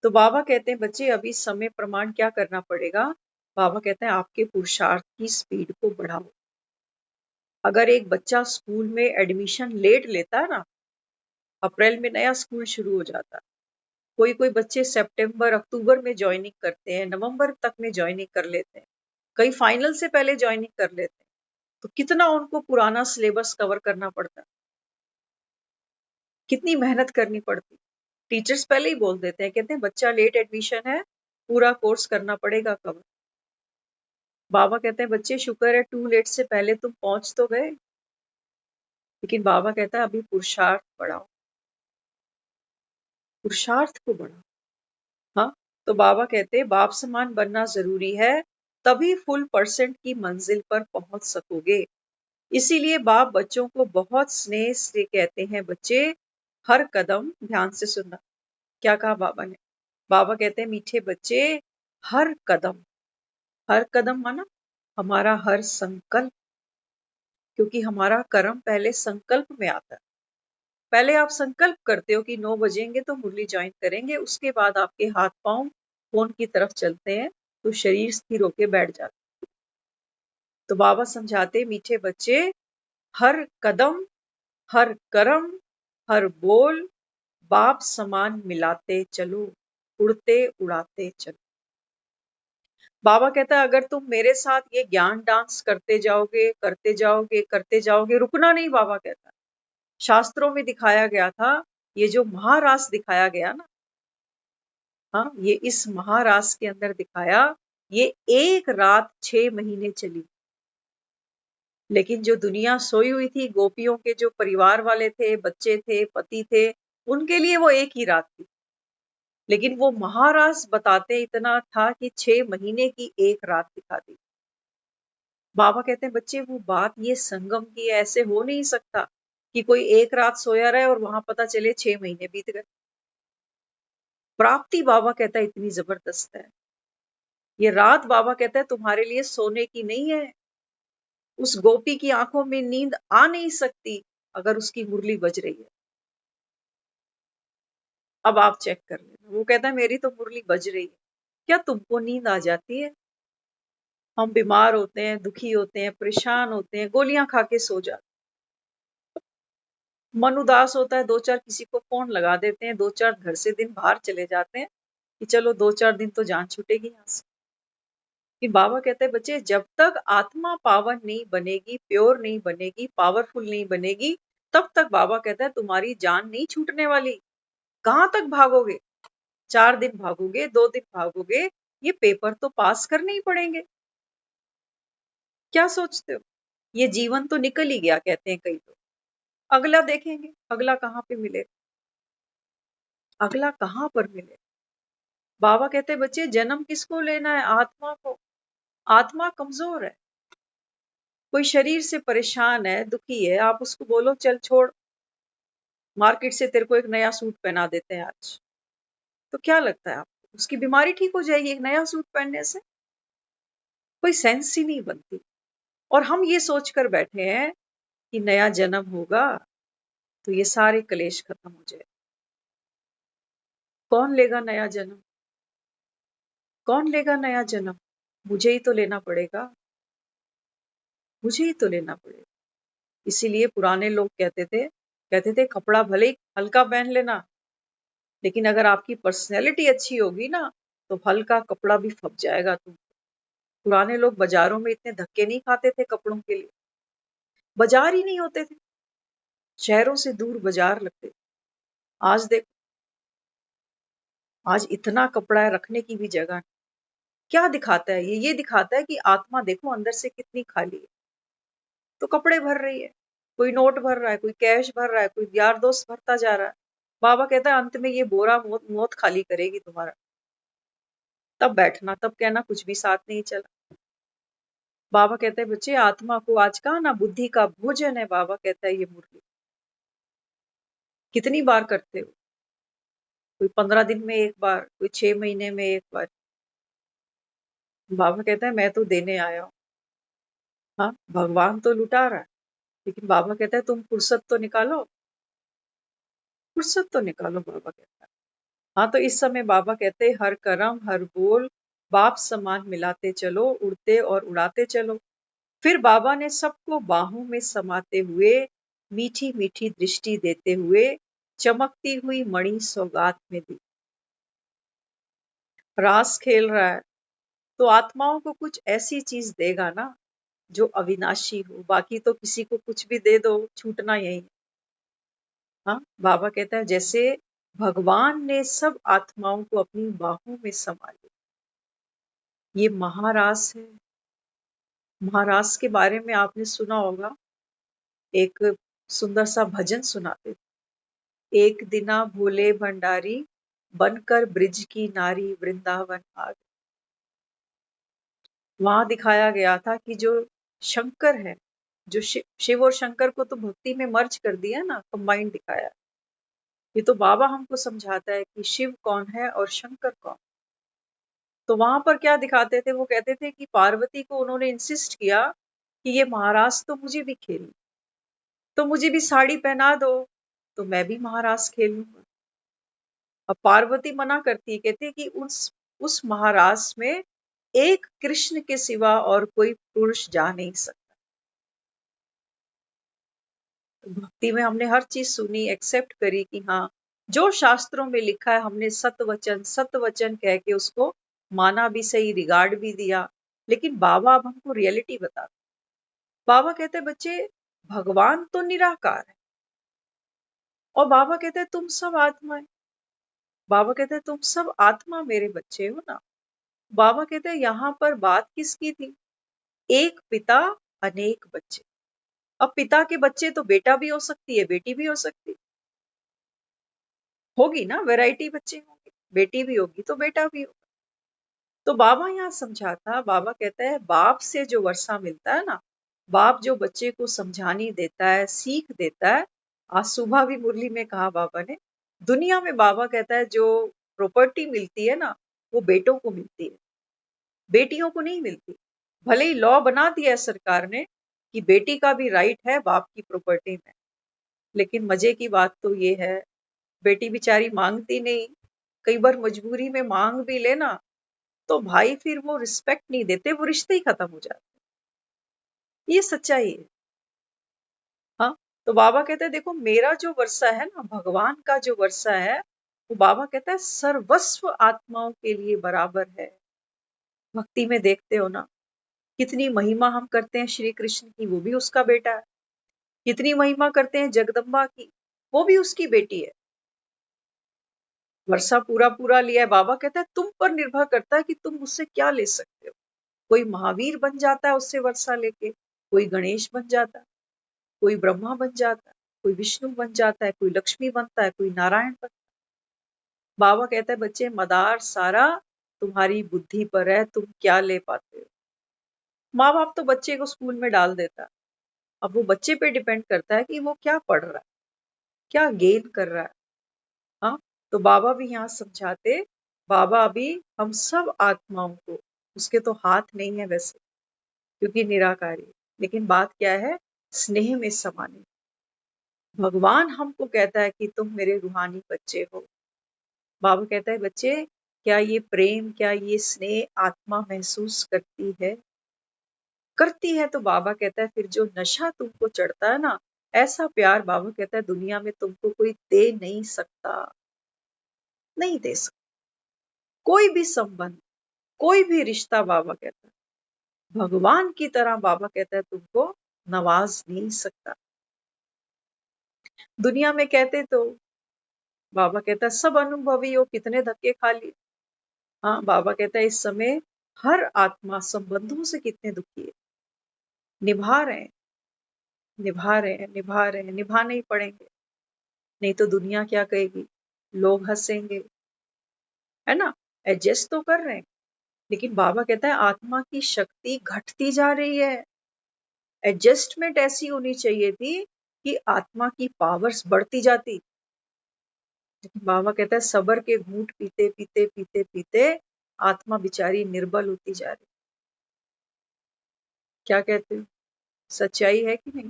Speaker 2: तो बाबा कहते हैं बच्चे अभी समय प्रमाण क्या करना पड़ेगा। बाबा कहते हैं आपके पुरुषार्थ की स्पीड को बढ़ाओ। अगर एक बच्चा स्कूल में एडमिशन लेट लेता है ना, अप्रैल में नया स्कूल शुरू हो जाता है, कोई कोई बच्चे सितंबर अक्टूबर में ज्वाइनिंग करते हैं, नवंबर तक में ज्वाइनिंग कर लेते हैं, कई फाइनल से पहले ज्वाइनिंग कर लेते हैं, तो कितना उनको पुराना सिलेबस कवर करना पड़ता है, कितनी मेहनत करनी पड़ती। टीचर्स पहले ही बोल देते हैं, कहते हैं बच्चा लेट एडमिशन है, पूरा कोर्स करना पड़ेगा कवर। बाबा कहते हैं बच्चे शुक्र है टू लेट से पहले तुम पहुंच तो गए, लेकिन बाबा कहता है अभी पुरुषार्थ बढ़ाओ, पुरुषार्थ को बढ़ाओ। हाँ, तो बाबा कहते हैं बाप समान बनना जरूरी है, तभी फुल परसेंट की मंजिल पर पहुंच सकोगे। इसीलिए बाप बच्चों को बहुत स्नेह से कहते हैं बच्चे हर कदम ध्यान से सुनना। क्या कहा बाबा ने? बाबा कहते हैं मीठे बच्चे हर कदम माना हमारा हर संकल्प, क्योंकि हमारा कर्म पहले संकल्प में आता है। पहले आप संकल्प करते हो कि 9 बजेंगे तो मुरली ज्वाइन करेंगे, उसके बाद आपके हाथ पांव फोन की तरफ चलते हैं, तो शरीर स्थिर होके बैठ जाता है। तो बाबा समझाते मीठे बच्चे हर कदम, हर कर्म, हर बोल बाप समान मिलाते चलो, उड़ते उड़ाते चलो। बाबा कहता है अगर तुम मेरे साथ ये ज्ञान डांस करते जाओगे, करते जाओगे, करते जाओगे, रुकना नहीं। बाबा कहता है शास्त्रों में दिखाया गया था, ये जो महारास दिखाया गया ना, हाँ, ये इस महारास के अंदर दिखाया, ये एक रात 6 महीने चली। लेकिन जो दुनिया सोई हुई थी, गोपियों के जो परिवार वाले थे, बच्चे थे, पति थे, उनके लिए वो एक ही रात थी। लेकिन वो महाराज बताते इतना था कि 6 महीने की एक रात दिखा दी। बाबा कहते हैं बच्चे वो बात ये संगम की है, ऐसे हो नहीं सकता कि कोई एक रात सोया रहे और वहां पता चले 6 महीने बीत गए। प्राप्ति बाबा कहता है इतनी जबरदस्त है। ये रात बाबा कहता है तुम्हारे लिए सोने की नहीं है। उस गोपी की आंखों में नींद आ नहीं सकती अगर उसकी मुरली बज रही है। अब आप चेक कर लेना। वो कहता है मेरी तो मुरली बज रही है, क्या तुमको नींद आ जाती है? हम बीमार होते हैं, दुखी होते हैं, परेशान होते हैं, गोलियां खा के सो जाते हैं। मन उदास होता है, 2-4 किसी को फोन लगा देते हैं, 2-4 घर से दिन बाहर चले जाते हैं कि चलो 2-4 दिन तो जान छूटेगी यहाँ से। कि बाबा कहते हैं बच्चे जब तक आत्मा पावन नहीं बनेगी, प्योर नहीं बनेगी, पावरफुल नहीं बनेगी, तब तक बाबा कहता है तुम्हारी जान नहीं छूटने वाली। कहां तक भागोगे? 4 दिन भागोगे, 2 दिन भागोगे, ये पेपर तो पास करने ही पड़ेंगे। क्या सोचते हो? ये जीवन तो निकल ही गया कहते हैं कई लोग। अगला देखेंगे, अगला कहाँ पे मिले, अगला कहाँ पर मिले। बाबा कहते हैं बच्चे जन्म किसको लेना है? आत्मा को। आत्मा कमजोर है। कोई शरीर से परेशान है, दुखी है, आप उसको बोलो चल छोड़, मार्केट से तेरे को एक नया सूट पहना देते हैं आज, तो क्या लगता है आपको उसकी बीमारी ठीक हो जाएगी एक नया सूट पहनने से? कोई सेंस ही नहीं बनती। और हम ये सोचकर बैठे हैं कि नया जन्म होगा तो ये सारे कलेश खत्म हो जाए। कौन लेगा नया जन्म? कौन लेगा नया जन्म? मुझे ही तो लेना पड़ेगा, मुझे ही तो लेना पड़ेगा। इसीलिए पुराने लोग कहते थे कपड़ा भले ही हल्का पहन लेना, लेकिन अगर आपकी पर्सनैलिटी अच्छी होगी ना तो हल्का कपड़ा भी फप जाएगा तुम। पुराने लोग बाजारों में इतने धक्के नहीं खाते थे कपड़ों के लिए, बाजार ही नहीं होते थे, शहरों से दूर बाजार लगते थे। आज देखो, आज इतना कपड़ा है रखने की भी जगह नहीं। क्या दिखाता है ये दिखाता है कि आत्मा देखो अंदर से कितनी खाली है। तो कपड़े भर रही है, कोई नोट भर रहा है, कोई कैश भर रहा है, कोई यार दोस्त भरता जा रहा है। बाबा कहता है अंत में ये बोरा मौत मौत खाली करेगी तुम्हारा। तब बैठना, तब कहना कुछ भी साथ नहीं चला। बाबा कहते हैं बच्चे आत्मा को आज कहा ना बुद्धि का भोजन है। बाबा कहता है ये मुरली कितनी बार करते हो? कोई 15 दिन में एक बार, कोई 6 महीने में एक बार। बाबा कहता है मैं तो देने आया हूँ। हाँ, भगवान तो लुटा रहा है, लेकिन बाबा कहता है तुम फुर्सत तो निकालो, फुर्सत तो निकालो। बाबा कहता है हाँ। तो इस समय बाबा कहते हैं हर कर्म हर बोल बाप समान मिलाते चलो, उड़ते और उड़ाते चलो। फिर बाबा ने सबको बाहों में समाते हुए मीठी मीठी दृष्टि देते हुए चमकती हुई मणि सौगात में दी। रास खेल रहा है तो आत्माओं को कुछ ऐसी चीज देगा ना जो अविनाशी हो। बाकी तो किसी को कुछ भी दे दो, छूटना यही है। हाँ, बाबा कहता है जैसे भगवान ने सब आत्माओं को अपनी बाहों में समा लिया। ये महारास है। महारास के बारे में आपने सुना होगा, एक सुंदर सा भजन सुनाते थे। एक दिना भोले भंडारी बनकर ब्रिज की नारी वृंदावन आ गई। वहां दिखाया गया था कि जो शंकर है, जो शिव और शंकर को तो भक्ति में मर्ज कर दिया ना, कंबाइंड दिखाया। ये तो बाबा हमको समझाता है कि शिव कौन है और शंकर कौन। तो वहां पर क्या दिखाते थे? वो कहते थे कि पार्वती को उन्होंने इंसिस्ट किया कि ये महाराज तो मुझे भी खेलना, तो मुझे भी साड़ी पहना दो तो मैं भी महाराज खेलूंगा। अब पार्वती मना करती है, कहती है कि उस महाराज में एक कृष्ण के सिवा और कोई पुरुष जा नहीं सकता। भक्ति में हमने हर चीज सुनी, एक्सेप्ट करी कि हाँ जो शास्त्रों में लिखा है हमने सतवचन सतवचन कह के उसको माना भी, सही रिगार्ड भी दिया। लेकिन बाबा अब हमको रियलिटी बताते। बाबा कहते हैं बच्चे भगवान तो निराकार है, और बाबा कहते हैं तुम सब आत्मा है। बाबा कहते हैं तुम सब आत्मा मेरे बच्चे हो ना। बाबा कहते हैं यहाँ पर बात किसकी थी? एक पिता अनेक बच्चे। अब पिता के बच्चे तो बेटा भी हो सकती है, बेटी भी हो सकती है, होगी ना, वैरायटी बच्चे होंगे। बेटी भी होगी तो बेटा भी होगा। तो बाबा यहाँ समझाता, बाबा कहता है बाप से जो वर्षा मिलता है ना, बाप जो बच्चे को समझानी देता है, सीख देता है। आज सुबह भी मुरली में कहा बाबा ने, दुनिया में बाबा कहता है जो प्रॉपर्टी मिलती है ना, वो बेटों को मिलती है, बेटियों को नहीं मिलती। भले ही लॉ बना दिया है सरकार ने कि बेटी का भी राइट है बाप की प्रॉपर्टी में, लेकिन मजे की बात तो ये है, बेटी बेचारी मांगती नहीं, कई बार मजबूरी में मांग भी लेना तो भाई फिर वो रिस्पेक्ट नहीं देते, वो रिश्ते ही खत्म हो जाते। ये सच्चाई है। हाँ, तो बाबा कहते हैं देखो मेरा जो वर्षा है ना, भगवान का जो वर्षा है, वो बाबा कहता है सर्वस्व आत्माओं के लिए बराबर है। भक्ति में देखते हो ना, कितनी महिमा हम करते हैं श्री कृष्ण की, वो भी उसका बेटा है। कितनी महिमा करते हैं जगदम्बा की, वो भी उसकी बेटी है। वर्षा पूरा पूरा लिया है। बाबा कहता है तुम पर निर्भर करता है कि तुम उससे क्या ले सकते हो। कोई महावीर बन जाता है उससे वर्षा लेके, कोई गणेश बन जाता है, कोई ब्रह्मा बन जाता है, कोई विष्णु बन जाता है, कोई लक्ष्मी बनता है, कोई नारायण बनता है। बाबा कहता है बच्चे मदार सारा तुम्हारी बुद्धि पर है, तुम क्या ले पाते हो। माँ बाप तो बच्चे को स्कूल में डाल देता है, अब वो बच्चे पे डिपेंड करता है कि वो क्या पढ़ रहा है, क्या गेन कर रहा है। हाँ, तो बाबा भी यहाँ समझाते, बाबा अभी हम सब आत्माओं को, उसके तो हाथ नहीं है वैसे क्योंकि निराकारी है, लेकिन बात क्या है, स्नेह में समाने। भगवान हमको कहता है कि तुम मेरे रूहानी बच्चे हो। बाबा कहता है बच्चे क्या ये प्रेम, क्या ये स्नेह आत्मा महसूस करती है? करती है तो बाबा कहता है फिर जो नशा तुमको चढ़ता है ना, ऐसा प्यार बाबा कहता है दुनिया में तुमको कोई दे नहीं सकता, नहीं दे सकता। कोई भी संबंध, कोई भी रिश्ता बाबा कहता है भगवान की तरह बाबा कहता है तुमको नवाज नहीं सकता। दुनिया में कहते तो बाबा कहता है सब अनुभवी हो, कितने धक्के खा लिए। हाँ, बाबा कहता है इस समय हर आत्मा संबंधों से कितने दुखी है, निभा रहे हैं, निभा रहे हैं, निभा रहे हैं, निभाने ही पड़ेंगे, नहीं तो दुनिया क्या कहेगी, लोग हंसेंगे, है ना। एडजस्ट तो कर रहे हैं, लेकिन बाबा कहता है आत्मा की शक्ति घटती जा रही है। एडजस्टमेंट ऐसी होनी चाहिए थी कि आत्मा की पावर्स बढ़ती जाती, लेकिन बाबा कहता है सबर के घूंट पीते पीते पीते पीते आत्मा बेचारी निर्बल होती जा रही। क्या कहते हो, सच्चाई है कि नहीं।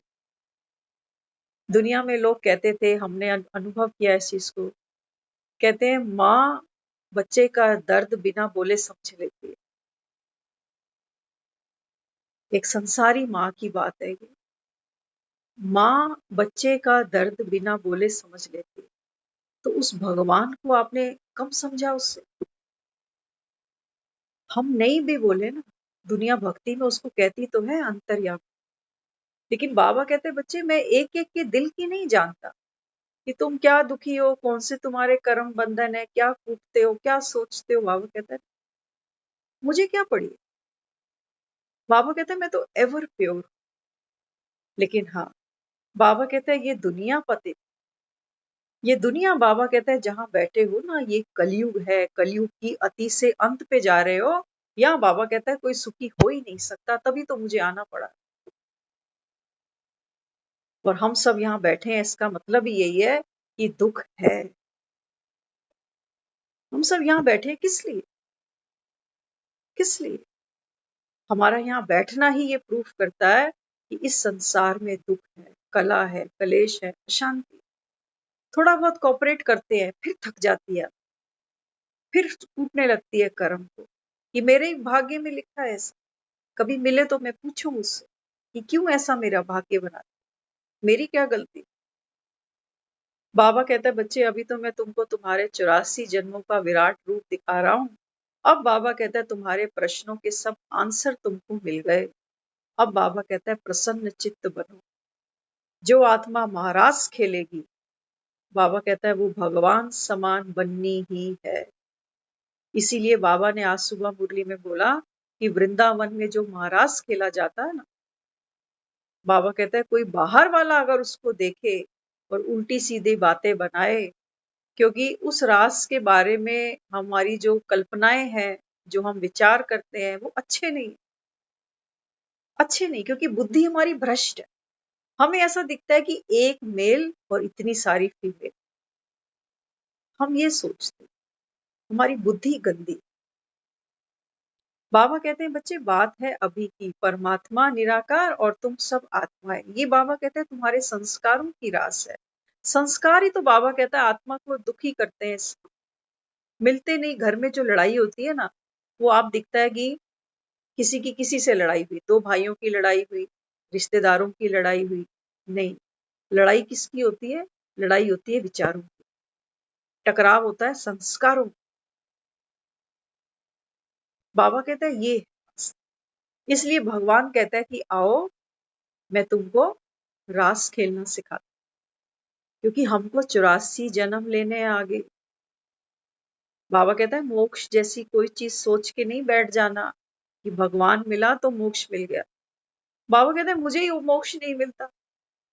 Speaker 2: दुनिया में लोग कहते थे, हमने अनुभव किया इस चीज को, कहते हैं माँ बच्चे का दर्द बिना बोले समझ लेती है। एक संसारी माँ की बात है ये, माँ बच्चे का दर्द बिना बोले समझ लेती है। तो उस भगवान को आपने कम समझा उससे। हम नहीं भी बोले ना, दुनिया भक्ति में उसको कहती तो है अंतर्यामी, लेकिन बाबा कहते बच्चे मैं एक एक के दिल की नहीं जानता कि तुम क्या दुखी हो, कौन से तुम्हारे कर्म बंधन है, क्या कूटते हो, क्या सोचते हो। बाबा कहता है मुझे क्या पड़ी। बाबा कहता है मैं तो एवर प्योर। लेकिन हाँ, बाबा कहता है ये दुनिया पतित, ये दुनिया बाबा कहता है जहां बैठे हो ना, ये कलयुग है, कलयुग की अति से अंत पे जा रहे हो। यहाँ बाबा कहता है कोई सुखी हो ही नहीं सकता, तभी तो मुझे आना पड़ा। और हम सब यहाँ बैठे हैं, इसका मतलब ही यही है कि दुख है। हम सब यहाँ बैठे हैं किस लिए, किस लिए। हमारा यहाँ बैठना ही ये प्रूफ करता है कि इस संसार में दुख है, कला है, कलेश है, अशांति। थोड़ा बहुत कॉपरेट करते हैं फिर थक जाती है, फिर टूटने लगती है कर्म को कि मेरे भाग्य में लिखा है ऐसा। कभी मिले तो मैं पूछूं उससे कि क्यों ऐसा मेरा भाग्य बना, मेरी क्या गलती। बाबा कहता है बच्चे अभी तो मैं तुमको तुम्हारे 84 जन्मों का विराट रूप दिखा रहा हूँ। अब बाबा कहता है तुम्हारे प्रश्नों के सब आंसर तुमको मिल गए। अब बाबा कहता है प्रसन्न चित्त बनो। जो आत्मा महाराज खेलेगी, बाबा कहता है वो भगवान समान बननी ही है। इसीलिए बाबा ने आज सुबह मुरली में बोला कि वृंदावन में जो महाराज खेला जाता है ना, बाबा कहता है कोई बाहर वाला अगर उसको देखे और उल्टी सीधी बातें बनाए क्योंकि उस रास के बारे में हमारी जो कल्पनाएं हैं, जो हम विचार करते हैं, वो अच्छे नहीं, क्योंकि बुद्धि हमारी भ्रष्ट है। हमें ऐसा दिखता है कि एक मेल और इतनी सारी फीमेल, हम ये सोचते हैं, हमारी बुद्धि गंदी। बाबा कहते हैं बच्चे बात है अभी की, परमात्मा निराकार और तुम सब आत्माएं। ये बाबा कहते हैं तुम्हारे संस्कारों की रास है। संस्कार ही तो बाबा कहता है आत्मा को दुखी करते हैं, मिलते नहीं। घर में जो लड़ाई होती है ना, वो आप दिखता है कि किसी की किसी से लड़ाई हुई, दो भाइयों की लड़ाई हुई, रिश्तेदारों की लड़ाई हुई, नहीं। लड़ाई किसकी होती है? लड़ाई होती है विचारों की, टकराव होता है संस्कारों। बाबा कहता है ये, इसलिए भगवान कहता है कि आओ मैं तुमको रास खेलना सिखाता, क्योंकि हमको 84 जन्म लेने हैं आगे। बाबा कहता है मोक्ष जैसी कोई चीज सोच के नहीं बैठ जाना कि भगवान मिला तो मोक्ष मिल गया। बाबा कहते हैं मुझे ही वो मोक्ष नहीं मिलता,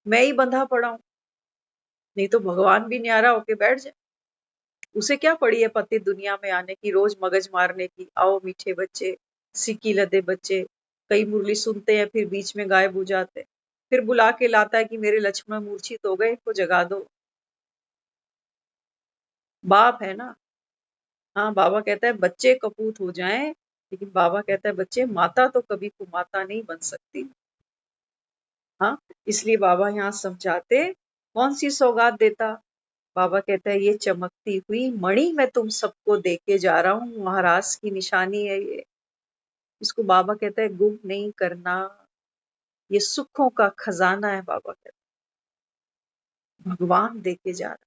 Speaker 2: मैं ही बंधा पड़ा हूं। नहीं तो भगवान भी न्यारा होके बैठ जाए, उसे क्या पड़ी है पति दुनिया में आने की, रोज मगज मारने की। आओ मीठे बच्चे, सिक्की लदे बच्चे, कई मुरली सुनते हैं फिर बीच में गायब हो जाते हैं, फिर बुला के लाता है कि मेरे लक्ष्मण मूर्छित हो गए, इनको जगा दो। बाप है ना। हाँ, बाबा कहता है बच्चे कपूत हो जाएं, लेकिन बाबा कहता है बच्चे माता तो कभी को माता नहीं बन सकती। हाँ, इसलिए बाबा यहाँ समझाते कौन सी सौगात देता। बाबा कहता है ये चमकती हुई मणि मैं तुम सबको देके जा रहा हूँ, महाराज की निशानी है ये। इसको बाबा कहता है गुम नहीं करना, ये सुखों का खजाना है। बाबा कहता है भगवान देके जा रहा है,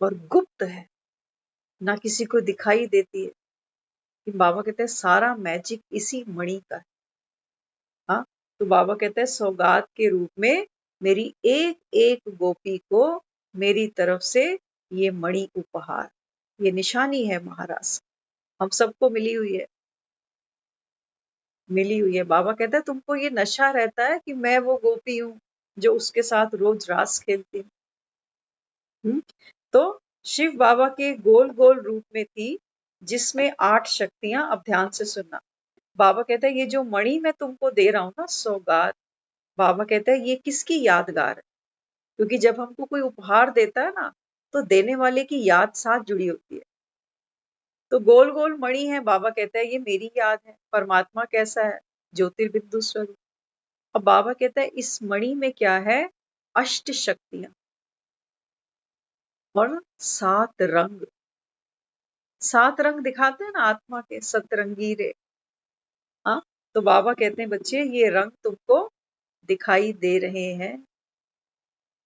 Speaker 2: और गुप्त है, ना किसी को दिखाई देती है। कि बाबा कहते हैं सारा मैजिक इसी मणि का है। हाँ, तो बाबा कहते हैं सौगात के रूप में मेरी एक एक गोपी को मेरी तरफ से ये मणि उपहार, ये निशानी है महाराज, हम सबको मिली हुई है, मिली हुई है। बाबा कहता है तुमको ये नशा रहता है कि मैं वो गोपी हूँ जो उसके साथ रोज रास खेलती हूँ। तो शिव बाबा के गोल गोल रूप में थी, जिसमें 8 शक्तियां। अब ध्यान से सुनना, बाबा कहता है ये जो मणि मैं तुमको दे रहा हूँ ना सौगात, बाबा कहता है ये किसकी यादगार है? क्योंकि जब हमको कोई उपहार देता है ना, तो देने वाले की याद साथ जुड़ी होती है। तो गोल गोल मणि है, बाबा कहता है ये मेरी याद है। परमात्मा कैसा है? ज्योतिर्बिंदु स्वरूप। अब बाबा कहता है इस मणि में क्या है? अष्ट शक्तियां और 7 रंग। 7 रंग दिखाते हैं ना आत्मा के, सतरंगी रे। हाँ, तो बाबा कहते हैं बच्चे ये रंग तुमको दिखाई दे रहे हैं।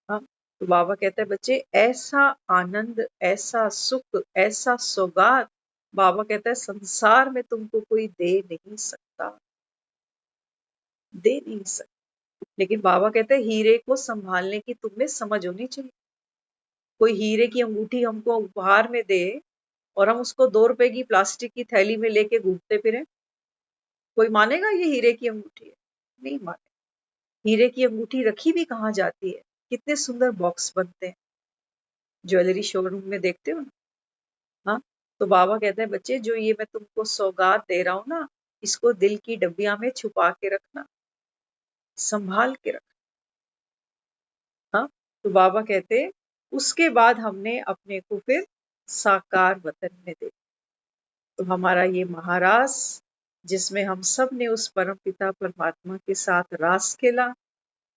Speaker 2: हाँ, तो बाबा कहते हैं बच्चे ऐसा आनंद, ऐसा सुख, ऐसा सौगात, बाबा कहता है संसार में तुमको कोई दे नहीं सकता, दे नहीं सकता। लेकिन बाबा कहते हैं हीरे को संभालने की तुम्हें समझ होनी चाहिए। कोई हीरे की अंगूठी हमको उपहार में दे और हम उसको 2 रुपए की प्लास्टिक की थैली में लेके घूमते फिरें, कोई मानेगा ये हीरे की अंगूठी है? नहीं माने। हीरे की अंगूठी रखी भी कहाँ जाती है? कितने सुंदर बॉक्स बनते हैं, ज्वेलरी शोरूम में देखते हो ना। हाँ, तो बाबा कहते हैं बच्चे जो ये मैं तुमको सौगात दे रहा हूँ ना, इसको दिल की डब्बिया में छुपा के रखना, संभाल के रखना। हाँ, तो बाबा कहते उसके बाद हमने अपने को फिर साकार वतन में देखा। तो हमारा ये महारास, जिसमें हम सब ने उस परम पिता परमात्मा के साथ रास खेला,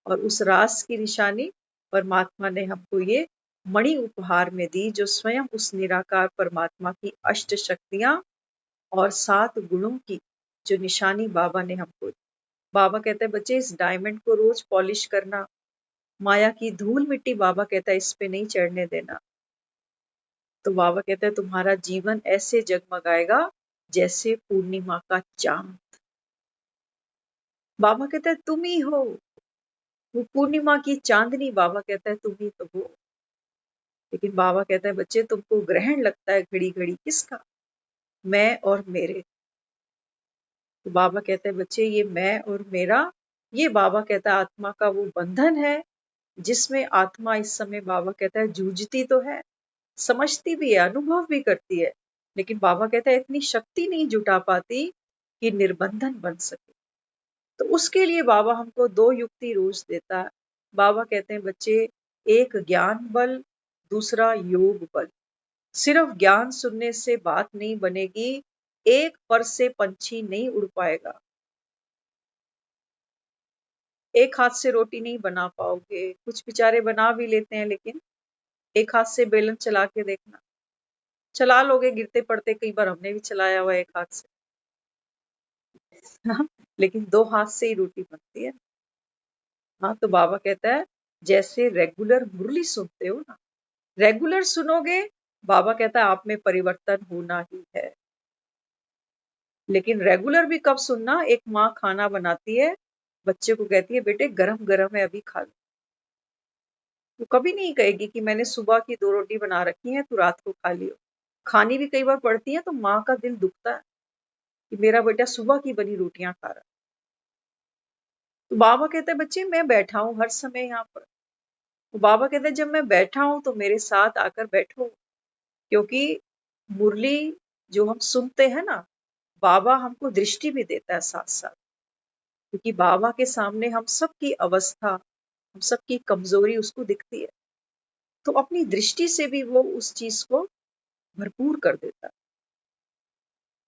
Speaker 2: और उस रास की निशानी परमात्मा ने हमको ये मणि उपहार में दी, जो स्वयं उस निराकार परमात्मा की अष्ट शक्तियां और 7 गुणों की जो निशानी बाबा ने हमको दी। बाबा कहते हैं बच्चे इस डायमंड को रोज पॉलिश करना, माया की धूल मिट्टी बाबा कहता है इस पे नहीं चढ़ने देना। तो बाबा कहता है तुम्हारा जीवन ऐसे जगमगाएगा जैसे पूर्णिमा का चांद। बाबा कहता है तुम ही हो वो पूर्णिमा की चांदनी, बाबा कहता है तुम ही तो हो। लेकिन बाबा कहता है बच्चे तुमको ग्रहण लगता है घड़ी घड़ी, किसका? मैं और मेरे। तो बाबा कहते हैं बच्चे ये मैं और मेरा, ये बाबा कहता है आत्मा का वो बंधन है, जिसमें आत्मा इस समय बाबा कहता है जूझती तो है, समझती भी है, अनुभव भी करती है, लेकिन बाबा कहते हैं इतनी शक्ति नहीं जुटा पाती कि निर्बंधन बन सके। तो उसके लिए बाबा हमको 2 युक्ति रोज देता है। बाबा कहते हैं बच्चे, एक ज्ञान बल, दूसरा योग बल। सिर्फ ज्ञान सुनने से बात नहीं बनेगी, एक पर से पंछी नहीं उड़ पाएगा। एक हाथ से रोटी नहीं बना पाओगे। कुछ बेचारे बना भी लेते हैं, लेकिन एक हाथ से बेलन चला के देखना। चला लोगे, गिरते पड़ते, कई बार हमने भी चलाया हुआ एक हाथ से। लेकिन 2 हाथ से ही रोटी बनती है। हाँ, तो बाबा कहता है जैसे रेगुलर मुरली सुनते हो ना, रेगुलर सुनोगे, बाबा कहता है आप में परिवर्तन होना ही है। लेकिन रेगुलर भी कब सुनना, एक माँ खाना बनाती है, बच्चे को कहती है बेटे गरम गरम है, अभी खा लो। वो कभी नहीं कहेगी कि मैंने सुबह की 2 रोटी बना रखी है, तू रात को खा लियो। खानी भी कई बार पड़ती है तो माँ का दिल दुखता है कि मेरा बेटा सुबह की बनी रोटियां खा रहा है। तो बाबा कहते हैं बच्चे मैं बैठा हूँ हर समय यहाँ पर। तो बाबा कहते हैं जब मैं बैठा हूं तो मेरे साथ आकर बैठो, क्योंकि मुरली जो हम सुनते हैं ना, बाबा हमको दृष्टि भी देता है साथ साथ, क्योंकि बाबा के सामने हम सबकी अवस्था, हम सबकी कमजोरी उसको दिखती है, तो अपनी दृष्टि से भी वो उस चीज को भरपूर कर देता है।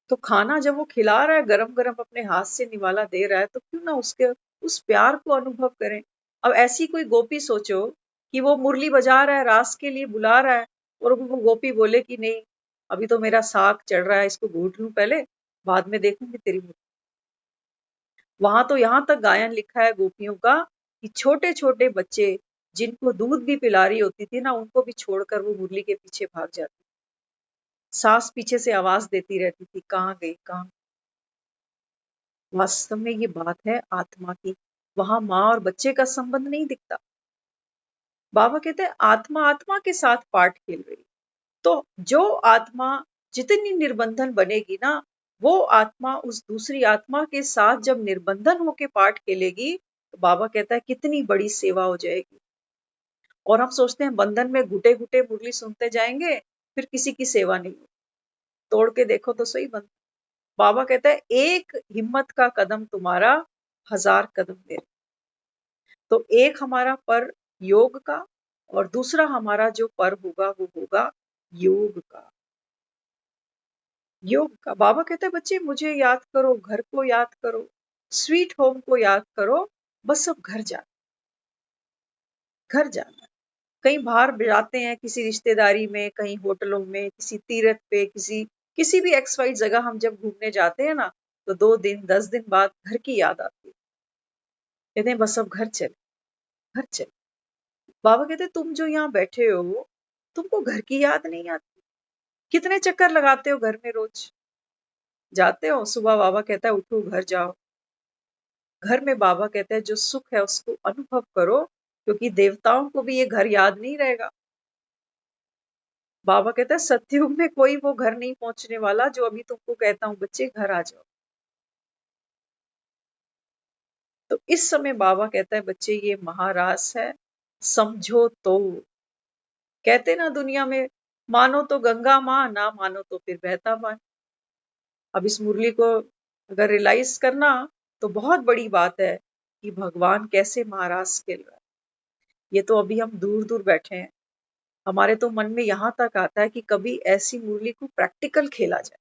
Speaker 2: तो खाना जब वो खिला रहा है गरम गरम, अपने हाथ से निवाला दे रहा है, तो क्यों ना उसके उस प्यार को अनुभव करें। अब ऐसी कोई गोपी सोचो कि वो मुरली बजा रहा है, रास के लिए बुला रहा है, और वो गोपी बोले कि नहीं, अभी तो मेरा साग चढ़ रहा है, इसको घूट लूं पहले, बाद में देखूंगी तेरी मुरली। वहां तो यहां तक गायन लिखा है गोपियों का कि छोटे छोटे बच्चे जिनको दूध भी पिला रही होती थी ना, उनको भी छोड़कर वो मुरली के पीछे भाग जाती। सास पीछे से आवाज देती रहती थी, कहाँ गई, कहाँ। वास्तव में ये बात है आत्मा की। वहां माँ और बच्चे का संबंध नहीं दिखता। बाबा कहते हैं आत्मा आत्मा के साथ पाठ खेल रही। तो जो आत्मा जितनी निर्बंधन बनेगी ना, वो आत्मा उस दूसरी आत्मा के साथ जब निर्बंधन होके पाठ खेलेगी, तो बाबा कहता है कितनी बड़ी सेवा हो जाएगी। और हम सोचते हैं बंधन में घुटे घुटे मुरली सुनते जाएंगे, फिर किसी की सेवा नहीं होगी। तोड़ के देखो तो सही बंधन। बाबा कहता है एक हिम्मत का कदम तुम्हारा, 1000 कदम मेरे। तो एक हमारा पर योग का, और दूसरा हमारा जो पर होगा वो होगा योग का। योग का बाबा कहते हैं बच्चे मुझे याद करो, घर को याद करो, स्वीट होम को याद करो, बस अब घर जाना, घर जाना। कहीं बाहर जाते हैं, किसी रिश्तेदारी में, कहीं होटलों में, किसी तीर्थ पे, किसी भी एक्स वाई जगह हम जब घूमने जाते हैं ना, तो 2 दिन 10 दिन बाद घर की याद आती है। कहते हैं बस अब घर चले, घर चले। बाबा कहते हैं तुम जो यहाँ बैठे हो, तुमको घर की याद नहीं आती? कितने चक्कर लगाते हो घर में रोज? जाते हो? सुबह बाबा कहता है उठो घर जाओ। घर में बाबा कहता है जो सुख है उसको अनुभव करो, क्योंकि देवताओं को भी ये घर याद नहीं रहेगा। बाबा कहता है सतयुग में कोई वो घर नहीं पहुंचने वाला जो अभी तुमको कहता हूँ बच्चे घर आ जाओ। तो इस समय बाबा कहता है बच्चे ये महारास है, समझो तो। कहते ना दुनिया में, मानो तो गंगा माँ, ना मानो तो फिर बहता पानी। अब इस मुरली को अगर रियलाइज करना, तो बहुत बड़ी बात है कि भगवान कैसे महारास खेल रहा है। ये तो अभी हम दूर दूर बैठे हैं, हमारे तो मन में यहाँ तक आता है कि कभी ऐसी मुरली को प्रैक्टिकल खेला जाए,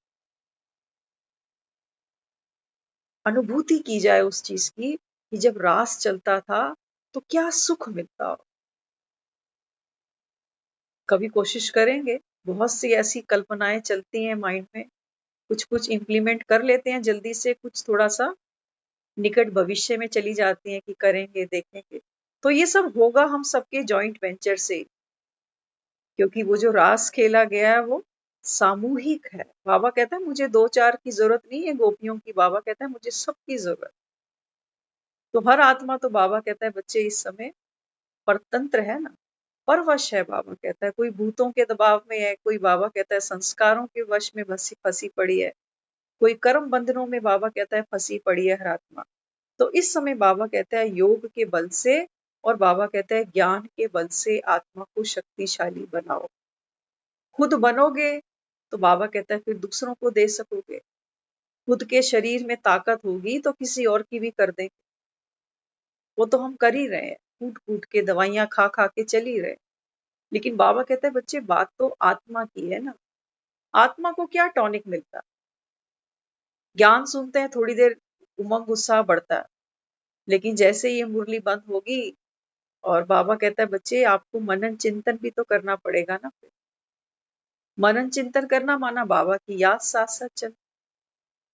Speaker 2: अनुभूति की जाए उस चीज की कि जब रास चलता था तो क्या सुख मिलता हो। कभी कोशिश करेंगे। बहुत सी ऐसी कल्पनाएं चलती हैं माइंड में, कुछ कुछ इम्प्लीमेंट कर लेते हैं जल्दी से, कुछ थोड़ा सा निकट भविष्य में चली जाती हैं कि करेंगे देखेंगे। तो ये सब होगा हम सबके जॉइंट वेंचर से, क्योंकि वो जो रास खेला गया है वो सामूहिक है। बाबा कहता है मुझे 2-4 की जरूरत नहीं है गोपियों की, बाबा कहता है मुझे सबकी जरूरत। तो हर आत्मा, तो बाबा कहता है बच्चे इस समय परतंत्र है ना, परवश है। बाबा कहता है कोई भूतों के दबाव में है, कोई बाबा कहता है संस्कारों के वश में फंसी फंसी पड़ी है, कोई कर्म बंधनों में बाबा कहता है फंसी पड़ी है हर आत्मा। तो इस समय बाबा कहता है योग के बल से, और बाबा कहता है ज्ञान के बल से आत्मा को शक्तिशाली बनाओ। खुद बनोगे तो बाबा कहता है फिर दूसरों को दे सकोगे। खुद के शरीर में ताकत होगी तो किसी और की भी कर देंगे। वो तो हम कर ही रहे हैं, कूट कूट के दवाइयां खा खा के चल ही रहे। लेकिन बाबा कहता है बच्चे बात तो आत्मा की है ना। आत्मा को क्या टॉनिक मिलता? ज्ञान सुनते हैं, थोड़ी देर उमंग उत्साह बढ़ता है, लेकिन जैसे ये मुरली बंद होगी और बाबा कहता है बच्चे आपको मनन चिंतन भी तो करना पड़ेगा ना। फिर मनन चिंतन करना माना बाबा की याद साथ साथ चल,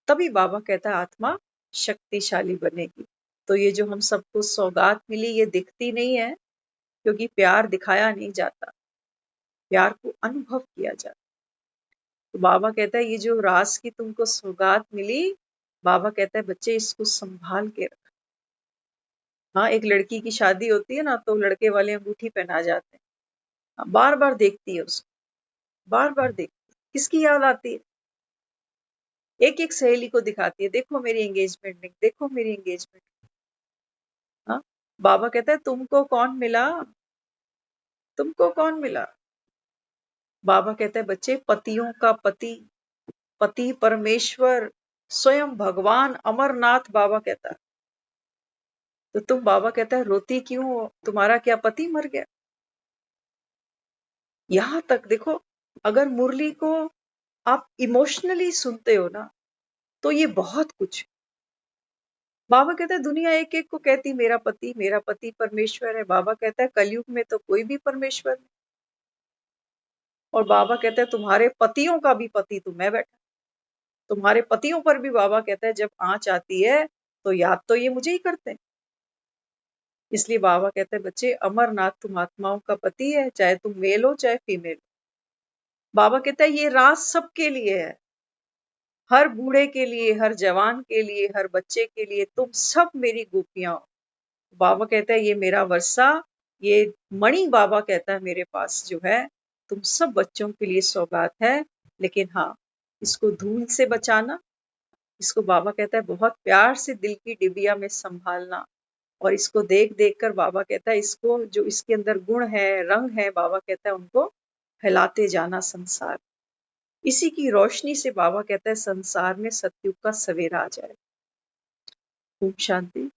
Speaker 2: तभी बाबा कहता है आत्मा शक्तिशाली बनेगी। तो ये जो हम सबको सौगात मिली ये दिखती नहीं है, क्योंकि प्यार दिखाया नहीं जाता, प्यार को अनुभव किया जाता। तो बाबा कहता है ये जो रास की तुमको सौगात मिली, बाबा कहता है बच्चे इसको संभाल के रख। हाँ, एक लड़की की शादी होती है ना तो लड़के वाले अंगूठी पहना जाते हैं, बार बार देखती है उसको, बार बार देखती है। किसकी याद आती है? एक एक सहेली को दिखाती है, देखो मेरी एंगेजमेंट रिंग, देखो मेरी एंगेजमेंट। हाँ, बाबा कहता है तुमको कौन मिला, तुमको कौन मिला? बाबा कहता है बच्चे पतियों का पति, पति परमेश्वर, स्वयं भगवान अमरनाथ बाबा कहता है। तो तुम, बाबा कहता है रोती क्यों हो, तुम्हारा क्या पति मर गया? यहां तक देखो, अगर मुरली को आप इमोशनली सुनते हो ना तो ये बहुत कुछ। बाबा कहता है दुनिया एक एक को कहती मेरा पति परमेश्वर है। बाबा कहता है कलयुग में तो कोई भी परमेश्वर नहीं। और बाबा कहता है तुम्हारे पतियों का भी पति तो मैं बैठा, तुम्हारे पतियों पर भी बाबा कहता है जब आंच आती है तो याद तो ये मुझे ही करते हैं। इसलिए बाबा कहते हैं बच्चे अमरनाथ तुम आत्माओं का पति है, चाहे तुम मेल हो चाहे फीमेल। बाबा कहता है ये राज सबके लिए है, हर बूढ़े के लिए, हर जवान के लिए, हर बच्चे के लिए, तुम सब मेरी गोपियां हो। बाबा कहता है ये मेरा वर्षा, ये मणि बाबा कहता है मेरे पास जो है तुम सब बच्चों के लिए सौगात है। लेकिन हाँ, इसको धूल से बचाना, इसको बाबा कहता है बहुत प्यार से दिल की डिबिया में संभालना। और इसको देख देख कर बाबा कहता है इसको जो इसके अंदर गुण है, रंग है, बाबा कहता है उनको फैलाते जाना संसार। इसी की रोशनी से बाबा कहता है संसार में सतयुग का सवेरा आ जाए। ओम शांति।